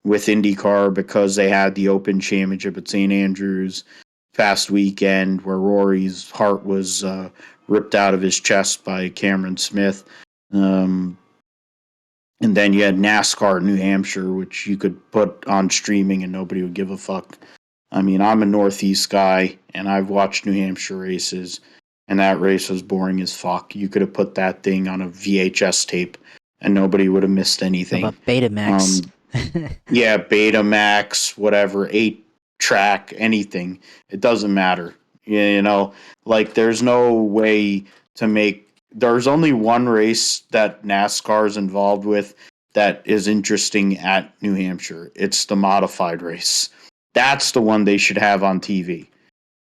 with IndyCar because they had the Open Championship at St. Andrews past weekend where Rory's heart was ripped out of his chest by Cameron Smith. And then you had NASCAR New Hampshire, which you could put on streaming and nobody would give a fuck. I mean, I'm a Northeast guy, and I've watched New Hampshire races, and that race was boring as fuck. You could have put that thing on a VHS tape, and nobody would have missed anything. How about Betamax? Yeah, Betamax, whatever, 8-track, anything. It doesn't matter. You know, like there's no way to make. There's only one race that NASCAR is involved with that is interesting at New Hampshire. It's the modified race. That's the one they should have on TV,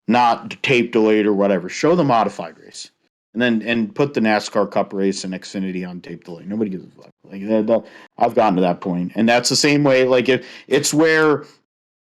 not tape delayed or whatever. Show the modified race, and put the NASCAR Cup race and Xfinity on tape delay. Nobody gives a fuck. Like I've gotten to that point, and that's the same way. Like it's where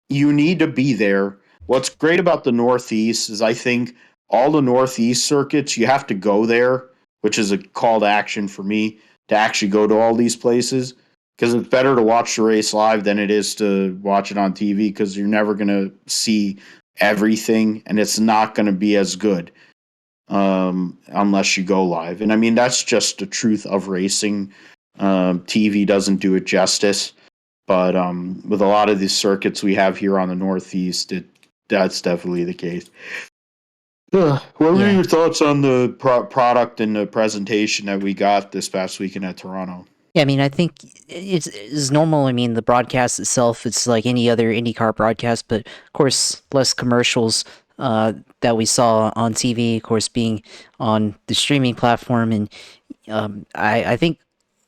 you need to be there. What's great about the Northeast is I think all the Northeast circuits you have to go there, which is a call to action for me to actually go to all these places, because it's better to watch the race live than it is to watch it on TV, because you're never going to see everything and it's not going to be as good unless you go live. And I mean, that's just the truth of racing. TV doesn't do it justice, but with a lot of these circuits we have here on the Northeast, that's definitely the case. What were your thoughts on the product and the presentation that we got this past weekend at Toronto? Yeah, I mean, I think it's normal. I mean, the broadcast itself, it's like any other IndyCar broadcast, but of course, less commercials that we saw on TV, of course, being on the streaming platform. And I think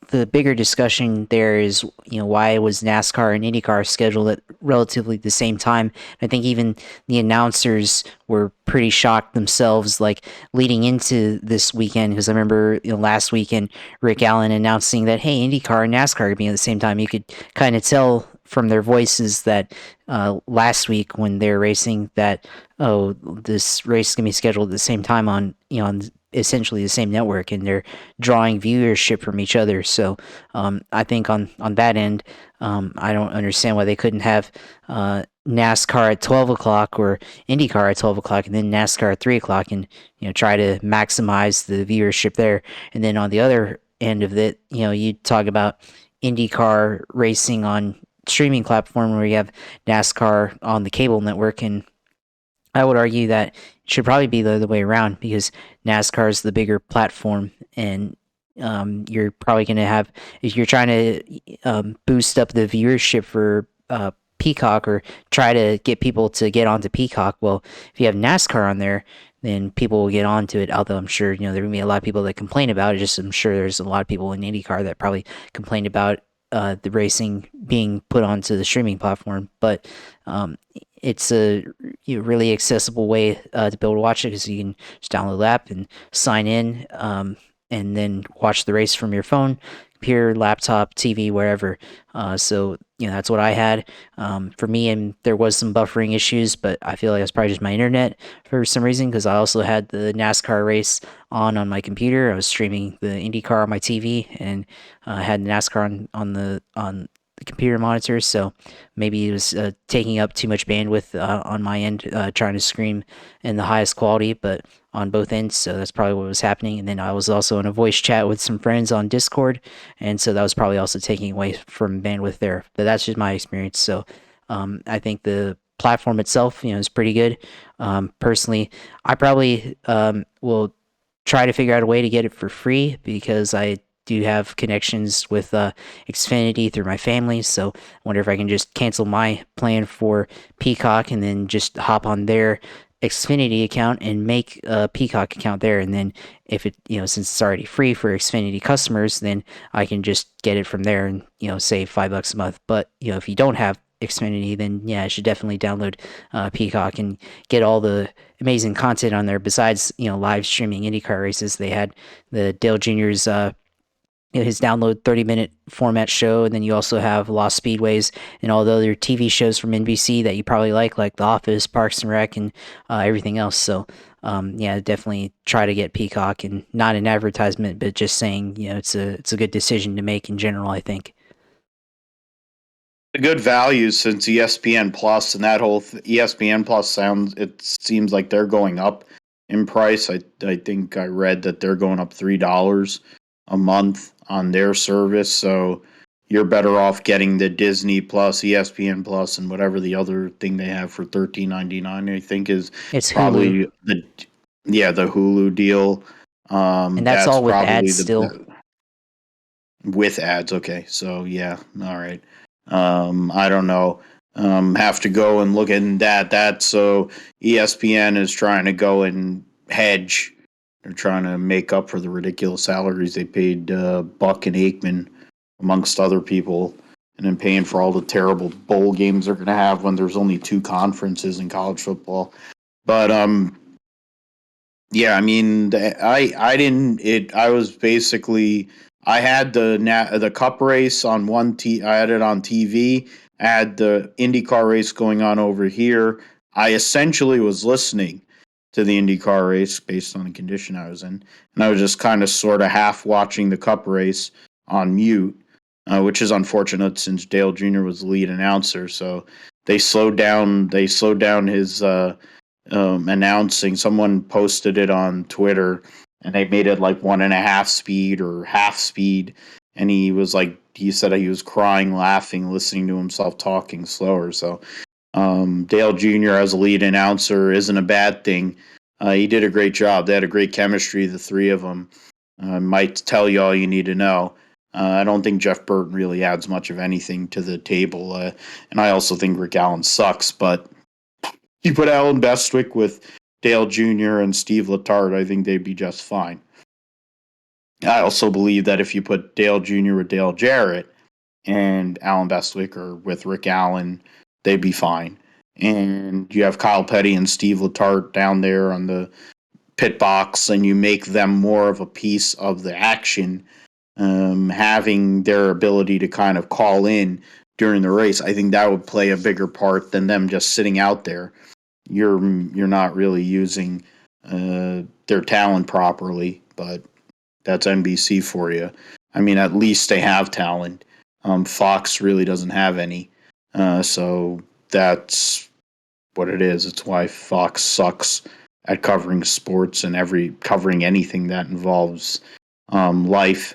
the bigger discussion there is, why was NASCAR and IndyCar scheduled at relatively the same time? I think even the announcers were pretty shocked themselves, like leading into this weekend, because I remember last weekend Rick Allen announcing that, hey, IndyCar and NASCAR could be at the same time. You could kind of tell from their voices that last week when they're racing that, oh, this race is gonna be scheduled at the same time on essentially the same network, and they're drawing viewership from each other. So I think on that end, I don't understand why they couldn't have NASCAR at 12 o'clock or IndyCar at 12 o'clock and then NASCAR at 3 o'clock, and try to maximize the viewership there. And then on the other end of it, you talk about IndyCar racing on streaming platform where you have NASCAR on the cable network, and I would argue that it should probably be the other way around, because NASCAR is the bigger platform, and you're probably going to have, if you're trying to boost up the viewership for Peacock or try to get people to get onto Peacock, well, if you have NASCAR on there, then people will get onto it. Although I'm sure there will be a lot of people that complain about it. Just I'm sure there's a lot of people in IndyCar that probably complained about the racing being put onto the streaming platform. But it's a really accessible way to be able to watch it, because you can just download the app and sign in, and then watch the race from your phone, computer, laptop, TV, wherever. So that's what I had. For me, and there was some buffering issues, but I feel like it's probably just my internet for some reason, because I also had the NASCAR race on my computer. I was streaming the IndyCar on my TV, and I had NASCAR on the computer monitor, so maybe it was taking up too much bandwidth on my end, trying to stream in the highest quality, but on both ends. So that's probably what was happening. And then I was also in a voice chat with some friends on Discord, and so that was probably also taking away from bandwidth there. But that's just my experience. So I think the platform itself, is pretty good. Personally, I probably will try to figure out a way to get it for free, because I do have connections with Xfinity through my family. So I wonder if I can just cancel my plan for Peacock and then just hop on their Xfinity account and make a Peacock account there. And then if it, since it's already free for Xfinity customers, then I can just get it from there and, save $5 a month. But, if you don't have Xfinity, then yeah, I should definitely download Peacock and get all the amazing content on there. Besides, live streaming IndyCar races, they had the Dale Jr.'s his download 30-minute format show, and then you also have Lost Speedways and all the other TV shows from NBC that you probably like The Office, Parks and Rec, and everything else. So yeah, definitely try to get Peacock, and not an advertisement, but just saying, it's a good decision to make in general, I think. A good value since ESPN Plus and that whole ESPN Plus seems like they're going up in price. I think I read that they're going up $3 a month on their service, so you're better off getting the Disney Plus, ESPN Plus, and whatever the other thing they have for $13.99. I think It's probably Hulu, the Hulu deal. and that's all with ads still. With ads. Okay, so yeah, all right. I don't know. Have to go and look at that. So ESPN is trying to go and hedge. They're trying to make up for the ridiculous salaries they paid Buck and Aikman, amongst other people, and then paying for all the terrible bowl games they're going to have when there's only 2 conferences in college football. But yeah, I mean, I didn't. I was basically, I had the Cup race on I had it on TV. I had the IndyCar race going on over here. I essentially was listening to the IndyCar race based on the condition I was in, and I was just kind of sort of half watching the Cup race on mute, which is unfortunate since Dale Jr. was the lead announcer. So they slowed down. They slowed down his. Announcing. Someone posted it on Twitter, and they made it like 1.5 speed or half speed. And he said he was crying, laughing, listening to himself talking slower. So Dale Jr. as a lead announcer isn't a bad thing. He did a great job. They had a great chemistry, the three of them. Might tell you all you need to know. I don't think Jeff Burton really adds much of anything to the table. And I also think Rick Allen sucks, but you put Alan Bestwick with Dale Jr. and Steve Letarte, I think they'd be just fine. I also believe that if you put Dale Jr. with Dale Jarrett and Alan Bestwick or with Rick Allen, they'd be fine. And you have Kyle Petty and Steve Letarte down there on the pit box, and you make them more of a piece of the action, having their ability to kind of call in during the race. I think that would play a bigger part than them just sitting out there. You're not really using their talent properly, but that's NBC for you. I mean, at least they have talent. Fox really doesn't have any, so that's what it is. It's why Fox sucks at covering sports and covering anything that involves life.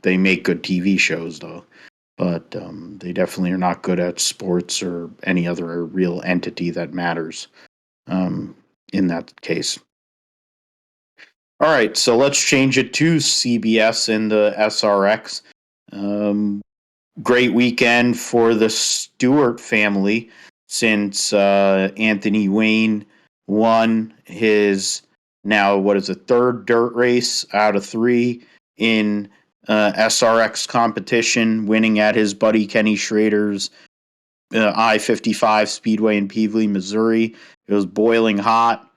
They make good TV shows though, but they definitely are not good at sports or any other real entity that matters in that case. All right, so let's change it to CBS and the SRX. Great weekend for the Stewart family since Anthony Wayne won his third dirt race out of 3 in SRX competition, winning at his buddy Kenny Schrader's I-55 Speedway in Peevely, Missouri. It was boiling hot.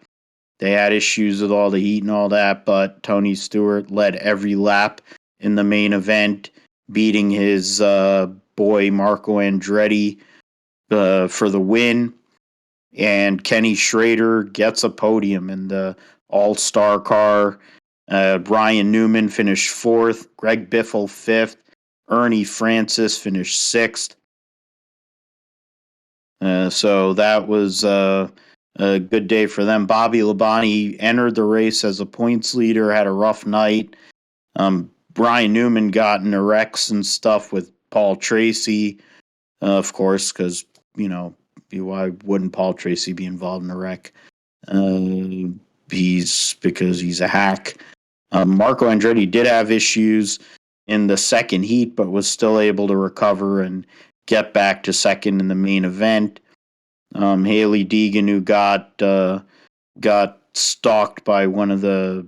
They had issues with all the heat and all that, but Tony Stewart led every lap in the main event, beating his boy Marco Andretti for the win. And Kenny Schrader gets a podium in the all-star car. Brian Newman finished fourth. Greg Biffle fifth. Ernie Francis finished sixth. So that was a good day for them. Bobby Labonte entered the race as a points leader, had a rough night. Brian Newman got in a wrecks and stuff with Paul Tracy, of course, because, why wouldn't Paul Tracy be involved in a wreck? Because he's a hack. Marco Andretti did have issues in the second heat, but was still able to recover and get back to second in the main event. Haley Deegan, who got stalked by one of the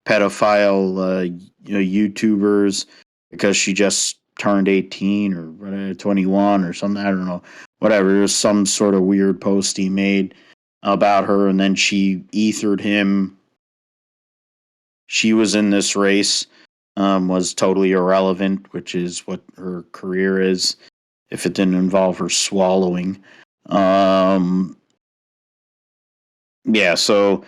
pedophile YouTubers because she just turned 18 or 21 or something. I don't know. Whatever. It was some sort of weird post he made about her, and then she ethered him. She was in this race, was totally irrelevant, which is what her career is if it didn't involve her swallowing. So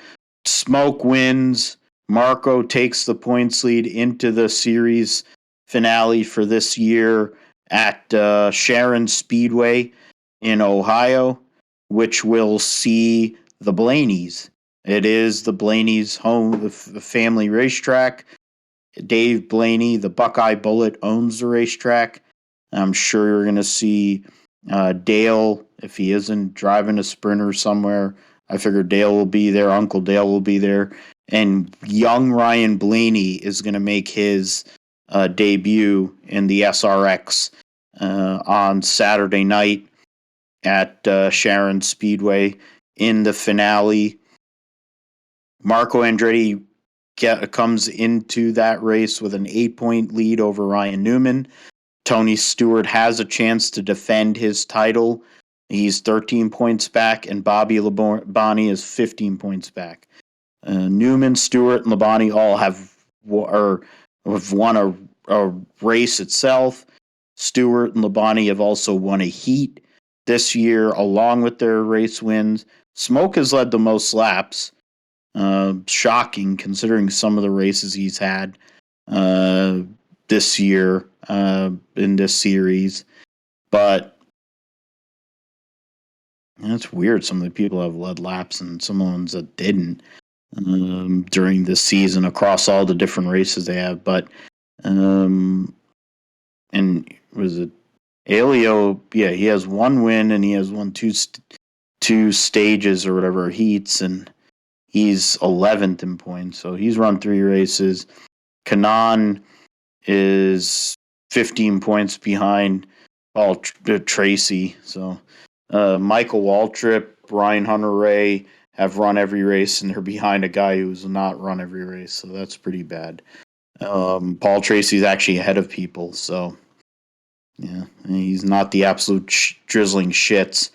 Smoke wins. Marco takes the points lead into the series finale for this year at Sharon Speedway in Ohio, which will see the Blaneys. It is the Blaneys' home, the family racetrack. Dave Blaney, the Buckeye Bullet, owns the racetrack. I'm sure you're going to see Dale, if he isn't driving a Sprinter somewhere. I figure Dale will be there. Uncle Dale will be there. And young Ryan Blaney is going to make his debut in the SRX on Saturday night at Sharon Speedway in the finale. Marco Andretti comes into that race with an 8-point lead over Ryan Newman. Tony Stewart has a chance to defend his title. He's 13 points back, and Bobby Labonte is 15 points back. Newman, Stewart, and Labonte all have won a race itself. Stewart and Labonte have also won a heat this year, along with their race wins. Smoke has led the most laps. Shocking, considering some of the races he's had this year in this series. But it's weird. Some of the people have led laps and some of the ones that didn't during this season across all the different races they have. But and was it Alio? Yeah, he has one win and he has won two stages or whatever heats, and he's 11th in points. So he's run 3 races. Kanan is 15 points behind Paul Tracy. So Michael Waltrip, Brian Hunter-Ray have run every race, and they're behind a guy who's not run every race. So that's pretty bad. Paul Tracy's actually ahead of people. So yeah, he's not the absolute drizzling shits.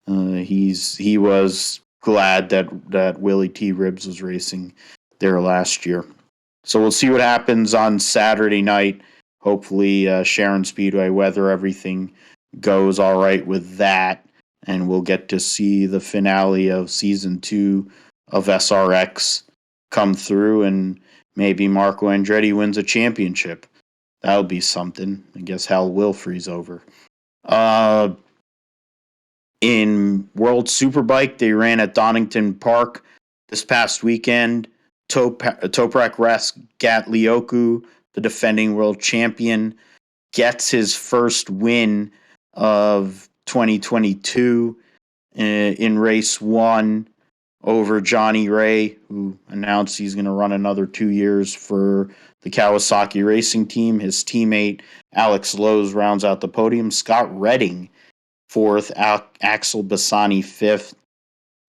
He was glad that Willie T. Ribbs was racing there last year. So we'll see what happens on Saturday night. Hopefully Sharon Speedway weather, everything goes all right with that, and we'll get to see the finale of Season 2 of SRX come through, and maybe Marco Andretti wins a championship. That'll be something. I guess hell will freeze over. In World Superbike, they ran at Donington Park this past weekend. Toprak Rasgatlioku, the defending world champion, gets his first win of 2022 in race 1 over Johnny Ray, who announced he's going to run another 2 years for the Kawasaki Racing Team. His teammate Alex Lowe's rounds out the podium. Scott Redding 4th, Axel Bassani 5th.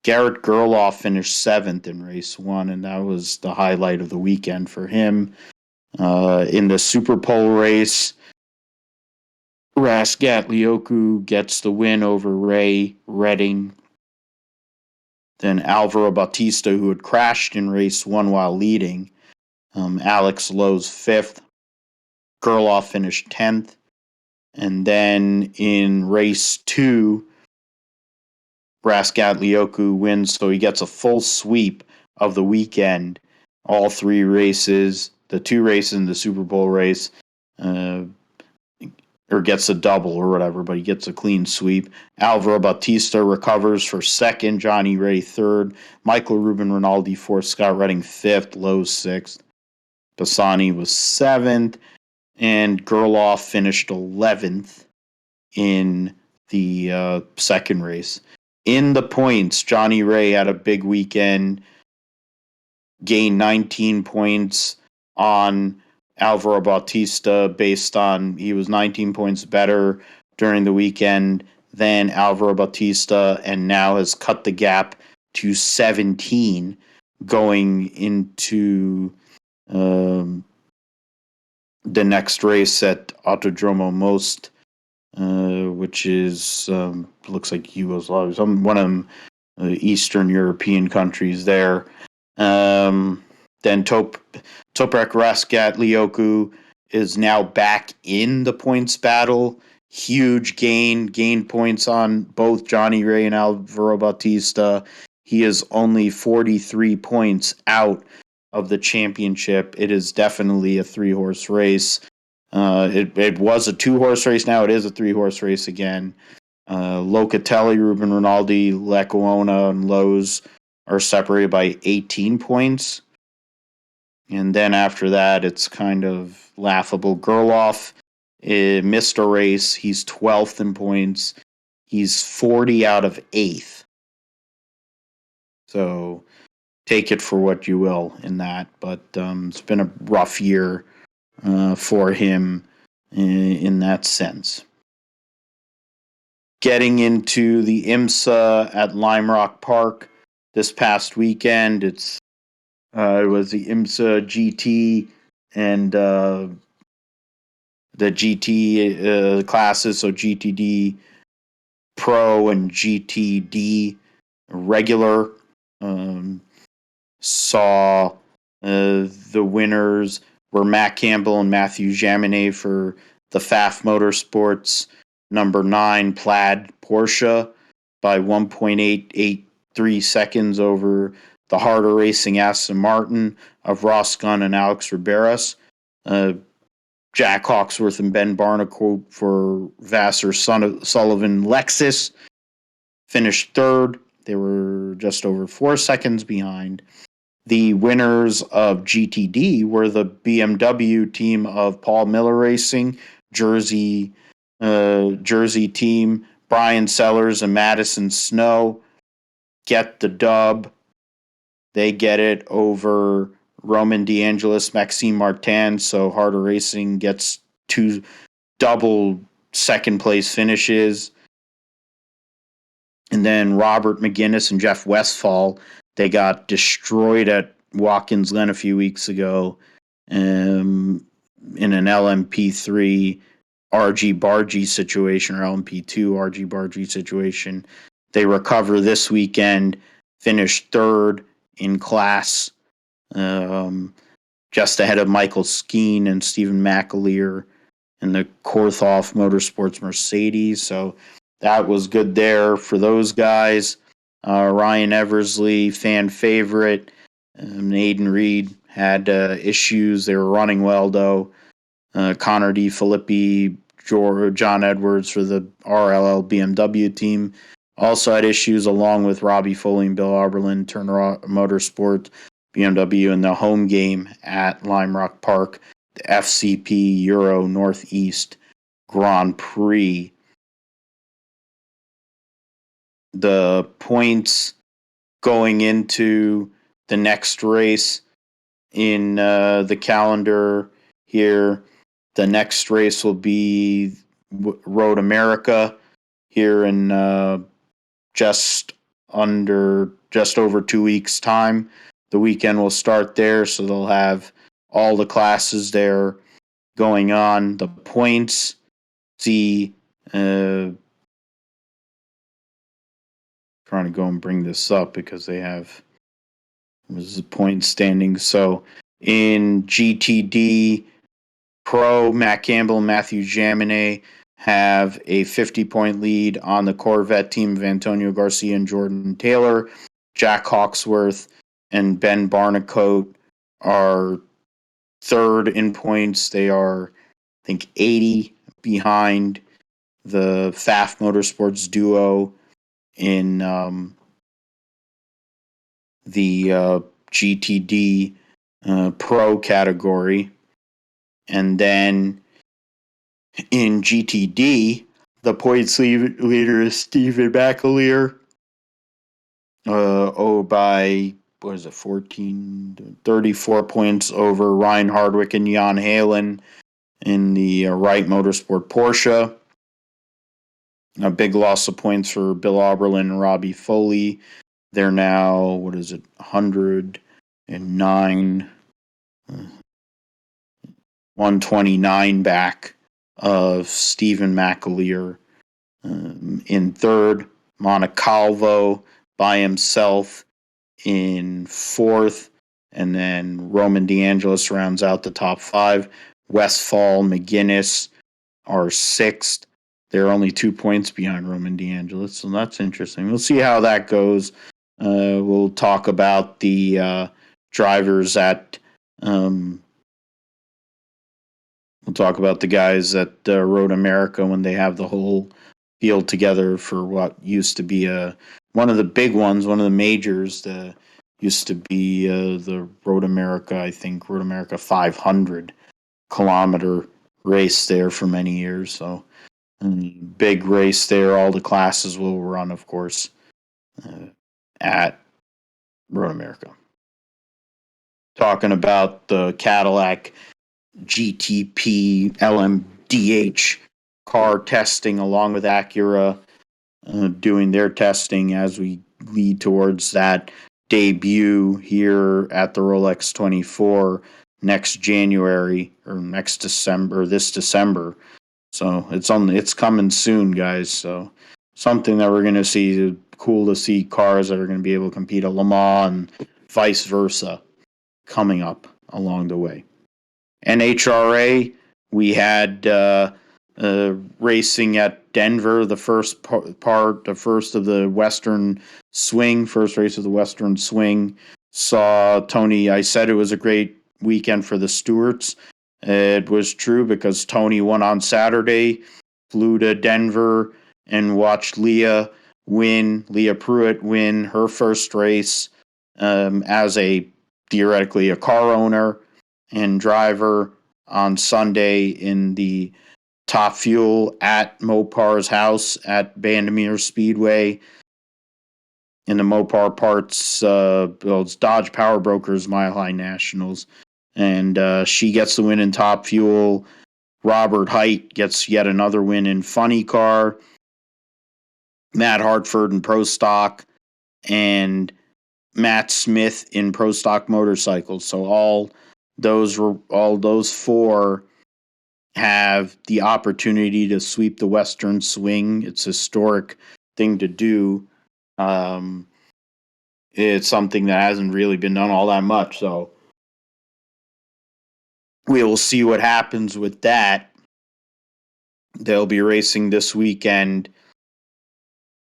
Garrett Gerloff finished 7th in race 1, and that was the highlight of the weekend for him. In the Super Pole race Rasgatlioku gets the win over Ray Redding. Then Alvaro Bautista, who had crashed in race 1 while leading. Alex Lowe's 5th. Gerloff finished 10th. And then in race 2, Rasgatlioku wins, so he gets a full sweep of the weekend. All 3 races, the 2 races in the Super Bowl race, or gets a double or whatever, but he gets a clean sweep. Alvaro Bautista recovers for 2nd, Johnny Ray 3rd, Michael Ruben Rinaldi 4th, Scott Redding 5th, Lowe's 6th. Bassani was 7th, and Gerloff finished 11th in the second race. In the points, Johnny Ray had a big weekend, gained 19 points on Alvaro Bautista based on he was 19 points better during the weekend than Alvaro Bautista, and now has cut the gap to 17 going into the next race at Autodromo Most, which is looks like Yugoslavia, one of them Eastern European countries there. Then Toprak Rasgatlioku is now back in the points battle. Huge gain points on both Johnny Ray and Alvaro Bautista. He is only 43 points out of the championship. It is definitely a 3-horse race. It was a 2-horse race. Now it is a 3-horse race again. Locatelli, Ruben Rinaldi, Lecuona, and Lowe's are separated by 18 points. And then after that, it's kind of laughable. Gerloff missed a race. He's 12th in points. He's 40 out of 8th. So take it for what you will in that. But it's been a rough year for him in that sense. Getting into the IMSA at Lime Rock Park this past weekend, it was the IMSA GT and the GT classes, so GTD Pro and GTD regular. Saw the winners were Matt Campbell and Matthew Jaminet for the FAF Motorsports number 9 Plaid Porsche by 1.883 seconds over the harder racing Aston Martin of Ross Gunn and Alex Riberas. Jack Hawksworth and Ben Barnacourt for Vassar Sullivan Lexus finished 3rd. They were just over 4 seconds behind. The winners of GTD were the BMW team of Paul Miller Racing, Jersey team, Brian Sellers and Madison Snow get the dub. They get it over Roman DeAngelis, Maxime Martin, so Harder Racing gets 2 double second place finishes. And then Robert McGinnis and Jeff Westphal, they got destroyed at Watkins Glen a few weeks ago in an LMP3 RG Bargy situation, or LMP2 RG Bargy situation. They recover this weekend, finish 3rd in class, just ahead of Michael Skeen and Stephen McAleer in the Korthoff Motorsports Mercedes. So that was good there for those guys. Ryan Eversley, fan favorite, and Aiden Reed had issues. They were running well, though. Connor D. Filippi, John Edwards for the RLL BMW team also had issues, along with Robbie Foley and Bill Oberlin, Turner Motorsport, BMW in the home game at Lime Rock Park, the FCP Euro Northeast Grand Prix. The points going into the next race in the calendar here. The next race will be Road America here in just over 2 weeks' time. The weekend will start there, so they'll have all the classes there going on. The points, see Trying to go and bring this up because they have was the point standing. So in GTD Pro, Matt Campbell and Matthew Jaminet have a 50-point lead on the Corvette team of Antonio Garcia and Jordan Taylor. Jack Hawksworth and Ben Barnicoat are third in points. They are, I think, 80 behind the Pfaff Motorsports duo in the GTD Pro category. And then in GTD, the points leader is Stephen McAleer. By, 34 points over Ryan Hardwick and Jan Halen in the Wright Motorsport Porsche. A big loss of points for Bill Oberlin and Robbie Foley. They're now, 109, 129 back of Stephen McAleer. In third, Montecalvo by himself in fourth, and then Roman DeAngelis rounds out the top five. Westfall, McGuinness are sixth. They're only 2 points behind Roman DeAngelis, so that's interesting. We'll see how that goes. We'll talk about the drivers at. We'll talk about the guys at Road America when they have the whole field together for what used to be one of the big ones, one of the majors. Used to be the Road America, I think, Road America 500 kilometer race there for many years. So, big race there. All the classes will run, of course, at Road America. Talking about the Cadillac GTP LMDH car testing along with Acura doing their testing as we lead towards that debut here at the Rolex 24 next January or this December. So it's coming soon, guys. So something that we're going to see. Cool to see cars that are going to be able to compete at Le Mans and vice versa coming up along the way. NHRA, we had racing at Denver, the first the first of the Western Swing, first race of the Western Swing. Saw Tony, I said it was a great weekend for the Stewarts. It was true because Tony won on Saturday, flew to Denver and watched Leah Pruitt win her first race as theoretically a car owner and driver on Sunday in the Top Fuel at Mopar's house at Bandimere Speedway in the Mopar Parts, it's Dodge Power Brokers Mile High Nationals. And she gets the win in Top Fuel. Robert Height gets yet another win in Funny Car. Matt Hartford in Pro Stock. And Matt Smith in Pro Stock Motorcycles. So all those four have the opportunity to sweep the Western Swing. It's a historic thing to do. It's something that hasn't really been done all that much. So we will see what happens with that. They'll be racing this weekend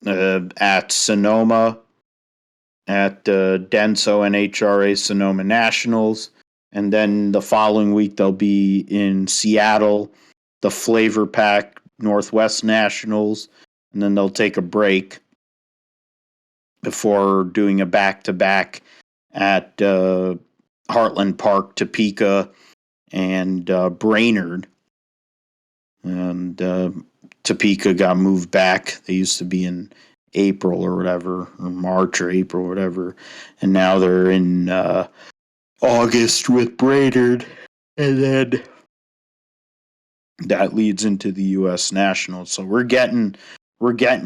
at Sonoma, at Denso NHRA Sonoma Nationals. And then the following week, they'll be in Seattle, the Flavor Pack Northwest Nationals. And then they'll take a break before doing a back-to-back at Heartland Park, Topeka, and Brainerd. And Topeka got moved back. They used to be in April or whatever, or March or April or whatever. And now they're in August with Brainerd. And then that leads into the U.S. Nationals. So we're getting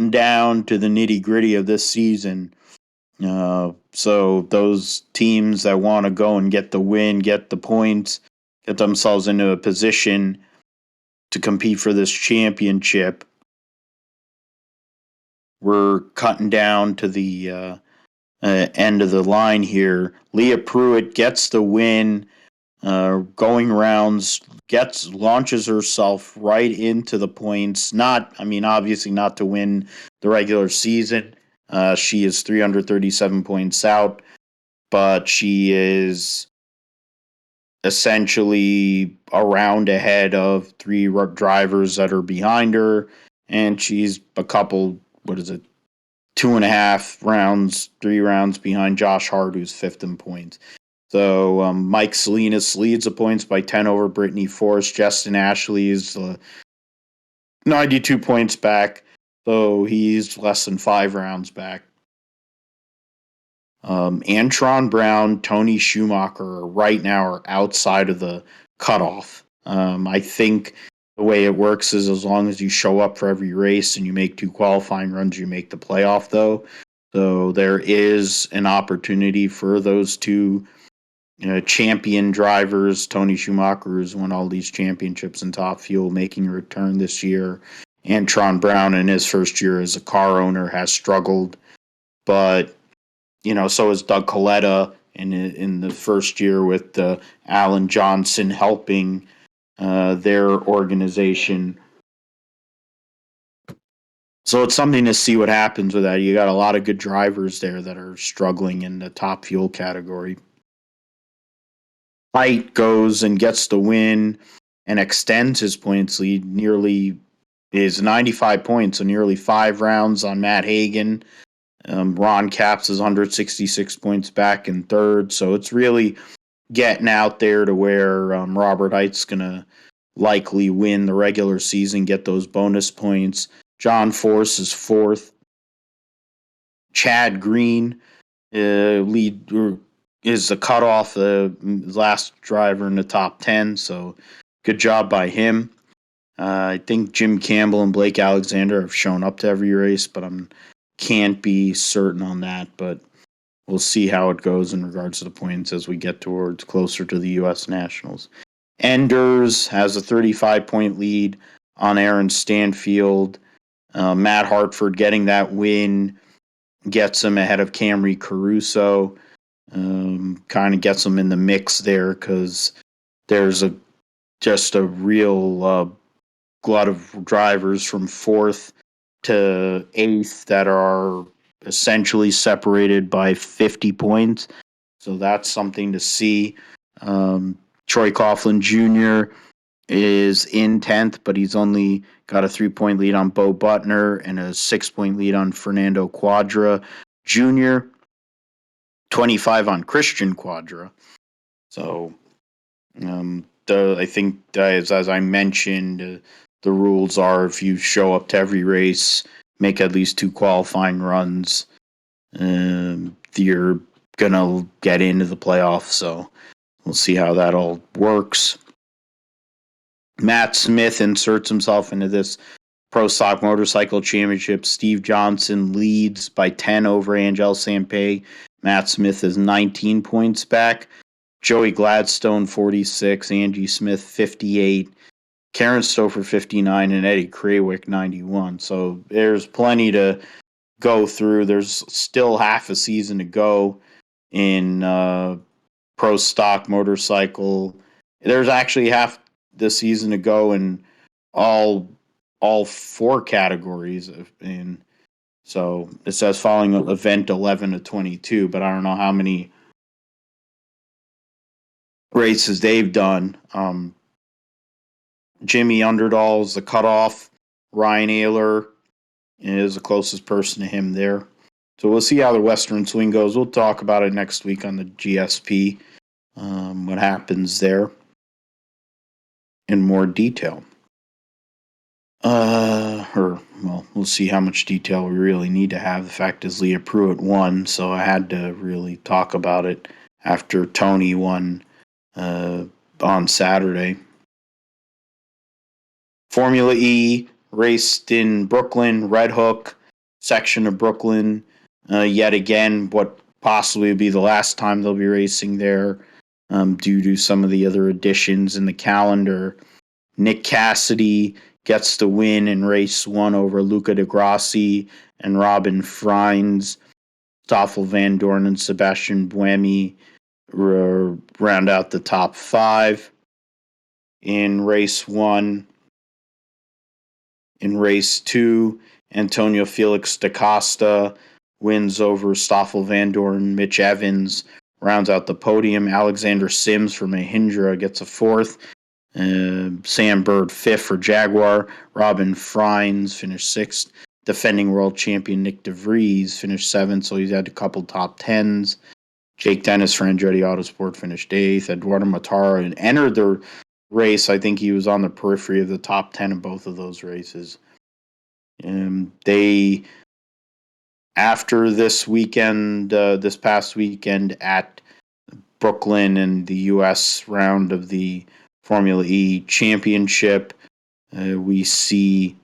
down to the nitty-gritty of this season. So those teams that want to go and get the win, get the points, get themselves into a position to compete for this championship, we're cutting down to the end of the line here. Leah Pruitt gets the win, going rounds, launches herself right into the points. Obviously not to win the regular season. She is 337 points out, but she is essentially a round ahead of three drivers that are behind her, and she's a couple, 2.5 rounds, 3 rounds behind Josh Hart, who's fifth in points. So Mike Salinas leads the points by 10 over Brittany Force. Justin Ashley is 92 points back, so he's less than 5 rounds back. Antron Brown, Tony Schumacher right now are outside of the cutoff. I think the way it works is as long as you show up for every race and you make 2 qualifying runs, you make the playoff, though. So there is an opportunity for those 2 champion drivers. Tony Schumacher has won all these championships in Top Fuel, making a return this year. Antron Brown, in his first year as a car owner, has struggled, but so is Doug Coletta in the first year with Alan Johnson helping their organization. So it's something to see what happens with that. You got a lot of good drivers there that are struggling in the Top Fuel category. Height goes and gets the win and extends his points lead is 95 points, so nearly 5 rounds on Matt Hagan. Ron Capps is 166 points back in third, so it's really getting out there to where Robert Height's going to likely win the regular season, get those bonus points. John Force is fourth. Chad Green is the cutoff, the last driver in the top 10, so good job by him. I think Jim Campbell and Blake Alexander have shown up to every race, but can't be certain on that, but we'll see how it goes in regards to the points as we get towards closer to the U.S. Nationals. Enders has a 35-point lead on Aaron Stanfield. Matt Hartford getting that win gets him ahead of Camry Caruso. Kind of gets him in the mix there because there's just a real glut of drivers from 4th to 8th that are essentially separated by 50 points. So that's something to see. Troy Coughlin Jr. is in 10th, but he's only got a 3-point lead on Bo Butner and a 6-point lead on Fernando Quadra Jr., 25 on Christian Quadra. So I think, as I mentioned, the rules are if you show up to every race, make at least 2 qualifying runs, you're going to get into the playoffs. So we'll see how that all works. Matt Smith inserts himself into this Pro Stock Motorcycle Championship. Steve Johnson leads by 10 over Angel Sampey. Matt Smith is 19 points back. Joey Gladstone, 46. Angie Smith, 58. Karen Stouffer, 59. And Eddie Krawick, 91. So there's plenty to go through. There's still half a season to go in Pro Stock Motorcycle. There's actually half the season to go in all 4 categories. And so it says following event 11 to 22, but I don't know how many races they've done. Jimmy Underdahl is the cutoff. Ryan Ayler is the closest person to him there. So we'll see how the Western Swing goes. We'll talk about it next week on the GSP, what happens there in more detail. We'll see how much detail we really need to have. The fact is Leah Pruitt won, so I had to really talk about it after Tony won on Saturday. Formula E raced in Brooklyn, Red Hook section of Brooklyn. Yet again, what possibly will be the last time they'll be racing there due to some of the other additions in the calendar. Nick Cassidy gets the win in race 1 over Luca de Grassi and Robin Freins. Stoffel Van Dorn and Sebastian Buemi round out the top 5 in race 1. In race 2, Antonio Felix da Costa wins over Stoffel Van Dorn. Mitch Evans rounds out the podium. Alexander Sims for Mahindra gets a 4th. Sam Bird 5th for Jaguar. Robin Freins finished 6th. Defending world champion Nick DeVries finished 7th, so he's had a couple top 10s. Jake Dennis for Andretti Autosport finished 8th. Eduardo Matara entered the race. I think he was on the periphery of the top 10 in both of those races. After this weekend, this past weekend at Brooklyn and the U.S. round of the Formula E Championship, we see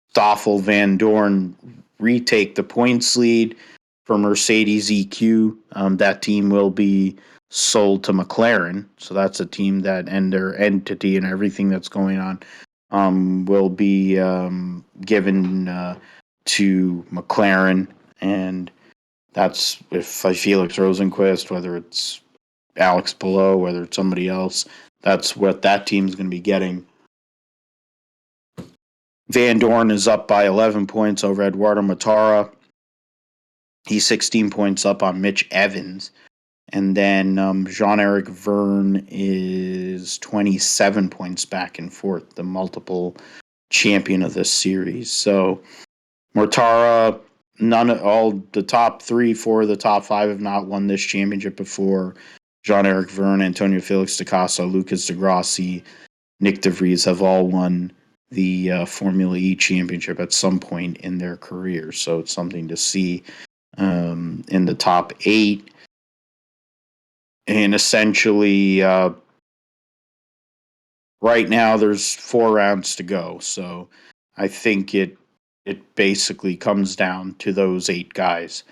Stoffel Van Dorn retake the points lead for Mercedes EQ. That team will be sold to McLaren, so that's a team that, and their entity and everything that's going on, will be given to McLaren, and that's if Felix Rosenqvist, whether it's Alex Palou, whether it's somebody else, that's what that team's going to be getting. Van Dorn is up by 11 points over Eduardo Matara. He's 16 points up on Mitch Evans. And then Jean-Eric Verne is 27 points back and forth, the multiple champion of this series. So Mortara, all the top 3, 4 of the top 5 have not won this championship before. Jean-Eric Verne, Antonio Felix da Costa, Lucas de Grassi, Nick DeVries have all won the Formula E championship at some point in their career. So it's something to see in the top 8. And essentially, right now there's 4 rounds to go. So I think it basically comes down to those 8 guys.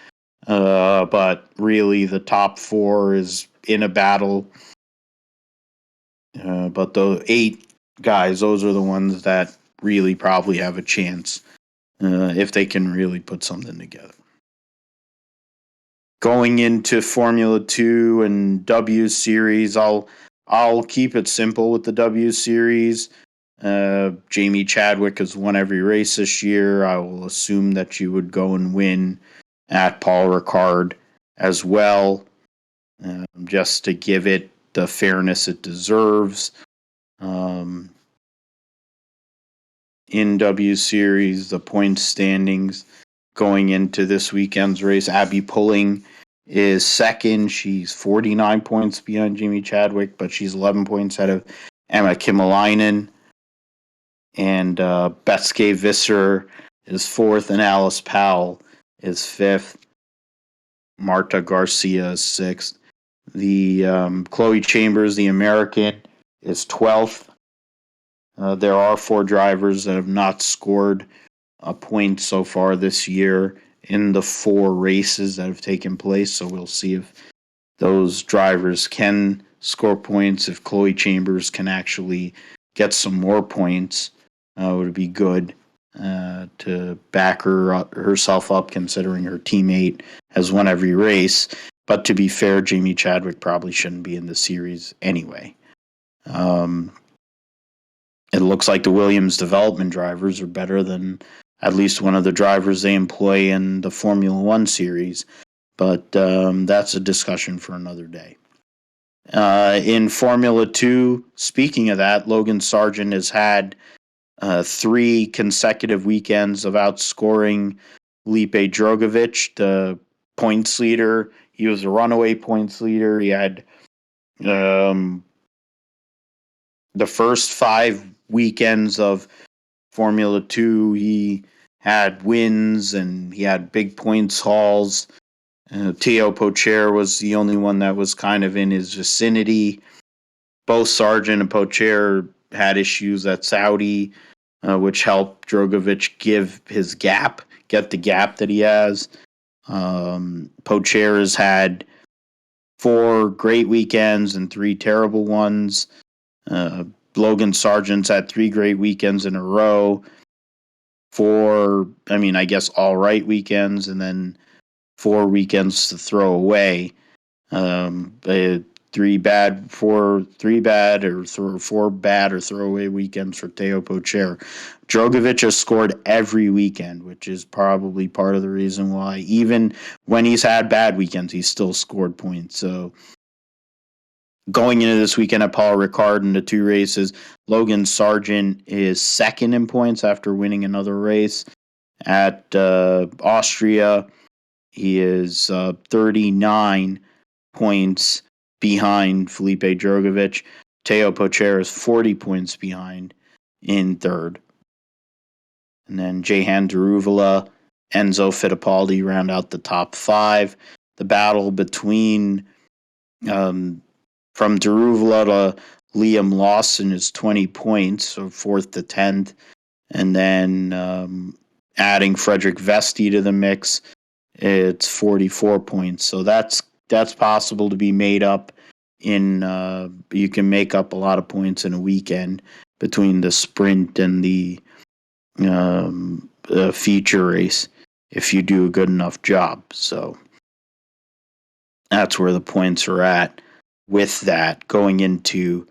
But really, the top 4 is in a battle. But the 8 guys, those are the ones that really probably have a chance if they can really put something together. Going into Formula 2 and W Series, I'll keep it simple with the W Series. Jamie Chadwick has won every race this year. I will assume that you would go and win at Paul Ricard as well, just to give it the fairness it deserves. In W Series, the point standings going into this weekend's race, Abby Pulling is second. She's 49 points behind Jamie Chadwick, but she's 11 points ahead of Emma Kimmelainen. And Betske Visser is 4th, and Alice Powell is 5th. Marta Garcia is 6th. The Chloe Chambers, the American, is 12th. There are 4 drivers that have not scored a point so far this year in the 4 races that have taken place. So we'll see if those drivers can score points. If Chloe Chambers can actually get some more points, it would be good to back herself up, considering her teammate has won every race. But to be fair, Jamie Chadwick probably shouldn't be in the series anyway. It looks like the Williams development drivers are better than at least one of the drivers they employ in the Formula One series, but that's a discussion for another day. In Formula 2, speaking of that, Logan Sargent has had 3 consecutive weekends of outscoring Lipe Drogovic, the points leader. He was a runaway points leader. He had the first 5 weekends of Formula 2, he had wins and he had big points hauls. Theo Pocher was the only one that was kind of in his vicinity. Both Sargent and Pocher had issues at Saudi, which helped Drogovic get the gap that he has. Pocher has had 4 great weekends and 3 terrible ones. Logan Sargent's had 3 great weekends in a row. 4, I guess all right weekends, and then 4 weekends to throw away. 4 bad or 4 bad or throwaway weekends for Teo Pocher. Drogovic has scored every weekend, which is probably part of the reason why, even when he's had bad weekends, he's still scored points. So going into this weekend at Paul Ricard in the 2 races, Logan Sargent is second in points after winning another race. At Austria, he is 39 points behind Felipe Drogovic. Teo Pocher is 40 points behind in third. And then Jehan Daruvula, Enzo Fittipaldi round out the top 5. The battle between from Daruvula to Liam Lawson is 20 points, so 4th to 10th. And then adding Frederick Vesti to the mix, it's 44 points. So that's possible to be made up in you can make up a lot of points in a weekend between the sprint and the feature race if you do a good enough job. So that's where the points are at with that going into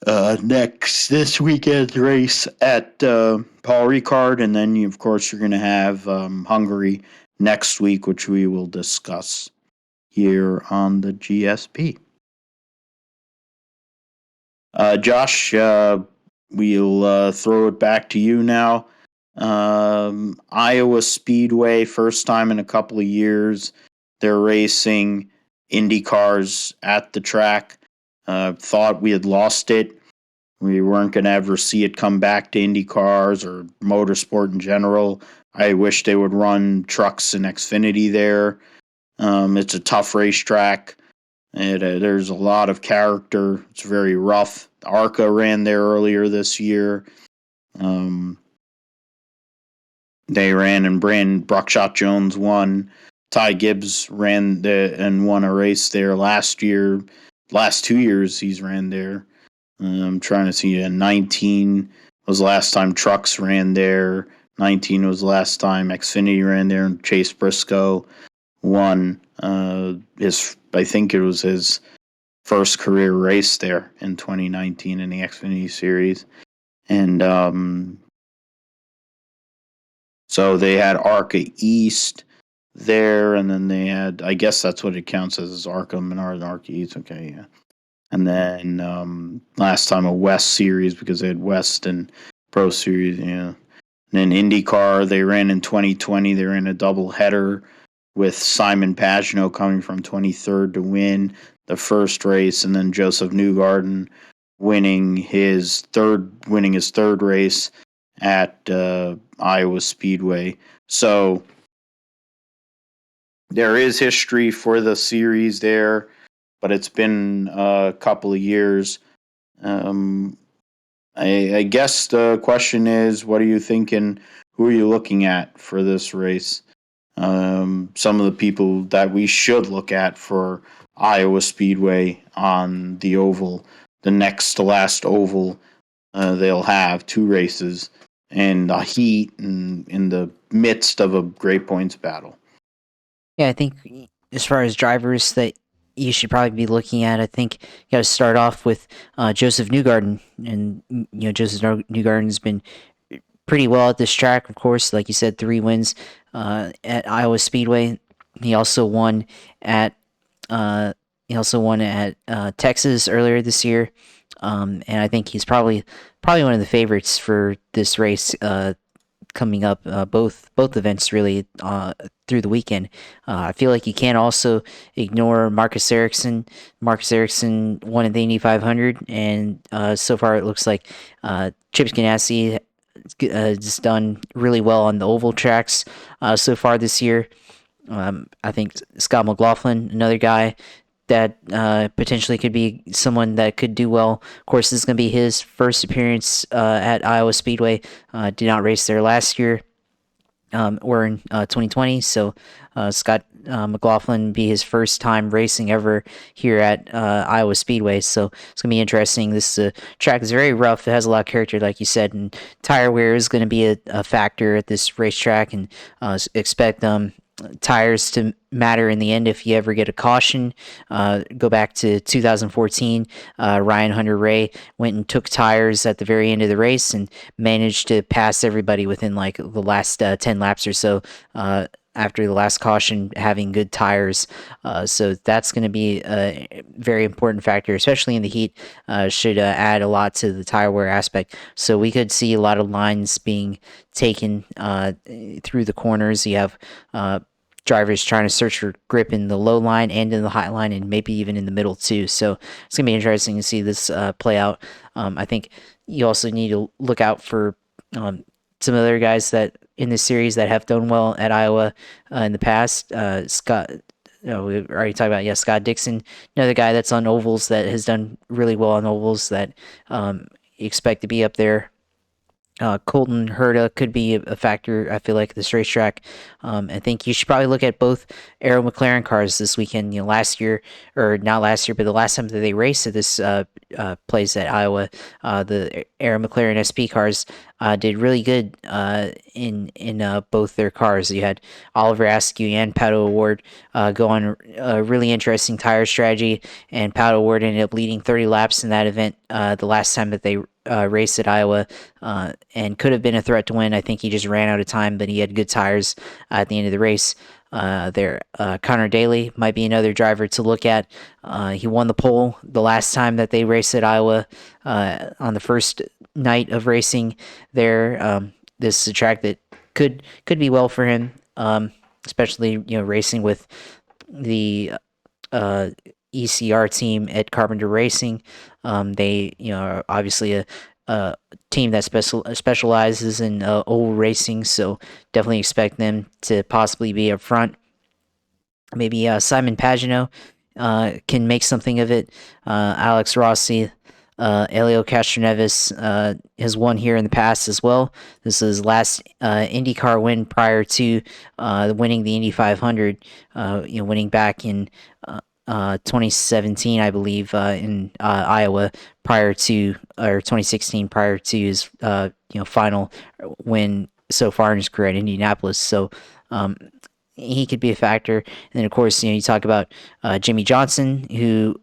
this weekend's race at Paul Ricard, and then of course you're going to have Hungary next week, which we will discuss here on the GSP. Josh, we'll throw it back to you now. Iowa Speedway, first time in a couple of years, they're racing IndyCars at the track. Thought we had lost it. We weren't going to ever see it come back to IndyCars or motorsport in general. I wish they would run trucks and Xfinity there. It's a tough racetrack. There's a lot of character. It's very rough. ARCA ran there earlier this year. They ran and Buckshot Jones won. Ty Gibbs ran and won a race there last year. Last 2 years he's ran there. I'm trying to see. 19 was the last time trucks ran there. 19 was the last time Xfinity ran there, and Chase Briscoe won I think it was his first career race there in 2019 in the Xfinity Series. And so they had ARCA East there, and then they had, I guess that's what it counts as, is ARCA Menard and ARCA East. Okay, yeah. And then last time a West Series, because they had West and Pro Series, yeah. And then IndyCar, they ran in 2020. They ran a double header with Simon Pagenaud coming from 23rd to win the first race, and then Joseph Newgarden winning his third race at Iowa Speedway. So there is history for the series there, but it's been a couple of years. I guess the question is, what are you thinking? Who are you looking at for this race? Some of the people that we should look at for Iowa Speedway on the oval, the next to last oval, they'll have 2 races and a heat and in the midst of a great points battle. Yeah, I think as far as drivers that you should probably be looking at, I think you got to start off with Joseph Newgarden. And, Joseph Newgarden's been pretty well at this track, of course. Like you said, 3 wins at Iowa Speedway. He also won at Texas earlier this year. And I think he's probably one of the favorites for this race coming up, both events really through the weekend. I feel like you can't also ignore Marcus Ericsson. Marcus Ericsson won at the Indy 500, and so far it looks like Chip Ganassi has done really well on the oval tracks so far this year. I think Scott McLaughlin, another guy that potentially could be someone that could do well. Of course, this is going to be his first appearance at Iowa Speedway. Did not race there last year. or in 2020. So Scott McLaughlin be his first time racing ever here at Iowa Speedway. So it's going to be interesting. This track is very rough. It has a lot of character, like you said, and tire wear is going to be a factor at this racetrack. And expect tires to matter in the end if you ever get a caution. Go back to 2014. Ryan Hunter-Reay went and took tires at the very end of the race and managed to pass everybody within like the last 10 laps or so. After the last caution, having good tires. So that's going to be a very important factor, especially in the heat. Should add a lot to the tire wear aspect. So we could see a lot of lines being taken through the corners. You have drivers trying to search for grip in the low line and in the high line, and maybe even in the middle too. So it's gonna be interesting to see this play out. I think you also need to look out for some other guys that in this series that have done well at Iowa in the past. Scott, we already talked about Scott Dixon, another guy that's on ovals that has done really well on ovals that you expect to be up there. Colton Herta could be a factor. I feel like this racetrack. I think you should probably look at both Aero McLaren cars this weekend. Last year, or not last year, but the last time that they raced at this place at Iowa, the Aero McLaren SP cars did really good in both their cars. You had Oliver Askew and Pato Award go on a really interesting tire strategy, and Pato Award ended up leading 30 laps in that event the last time that they raced at Iowa, and could have been a threat to win. I think he just ran out of time, but he had good tires at the end of the race. Connor Daly might be another driver to look at. He won the pole the last time that they raced at Iowa on the first night of racing there. This is a track that could be well for him, especially racing with the ECR team at Carpenter Racing. They are obviously a team that specializes in oval racing, so definitely expect them to possibly be up front. Maybe Simon Pagino can make something of it. Alex Rossi, Elio Castroneves has won here in the past as well. This is his last IndyCar win prior to winning the Indy 500. Winning back in 2017, I believe, in Iowa, prior to, or 2016, prior to his final win so far in his career at Indianapolis. So he could be a factor. And then, of course, you talk about Jimmy Johnson, who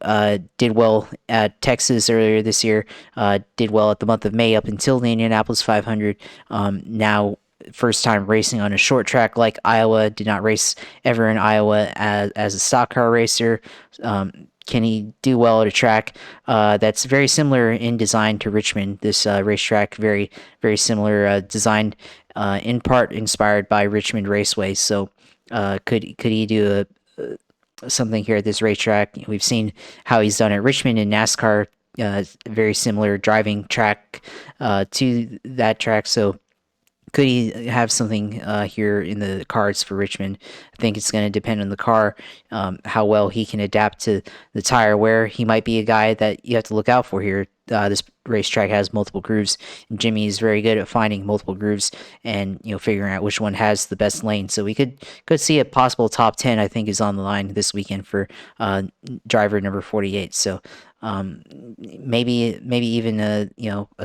did well at Texas earlier this year, did well at the month of May up until the Indianapolis 500. Now, first time racing on a short track like Iowa, did not race ever in Iowa as a stock car racer. Can he do well at a track that's very similar in design to Richmond? This racetrack, very, very similar, designed in part inspired by Richmond Raceway. So could he do something here at this racetrack? We've seen how he's done at Richmond in NASCAR, very similar driving track to that track. So could he have something here in the cards for Richmond? I think it's going to depend on the car, how well he can adapt to the tire wear. He might be a guy that you have to look out for here. This racetrack has multiple grooves, and Jimmy is very good at finding multiple grooves and figuring out which one has the best lane. So we could see a possible top 10. I think is on the line this weekend for driver number 48. So maybe even a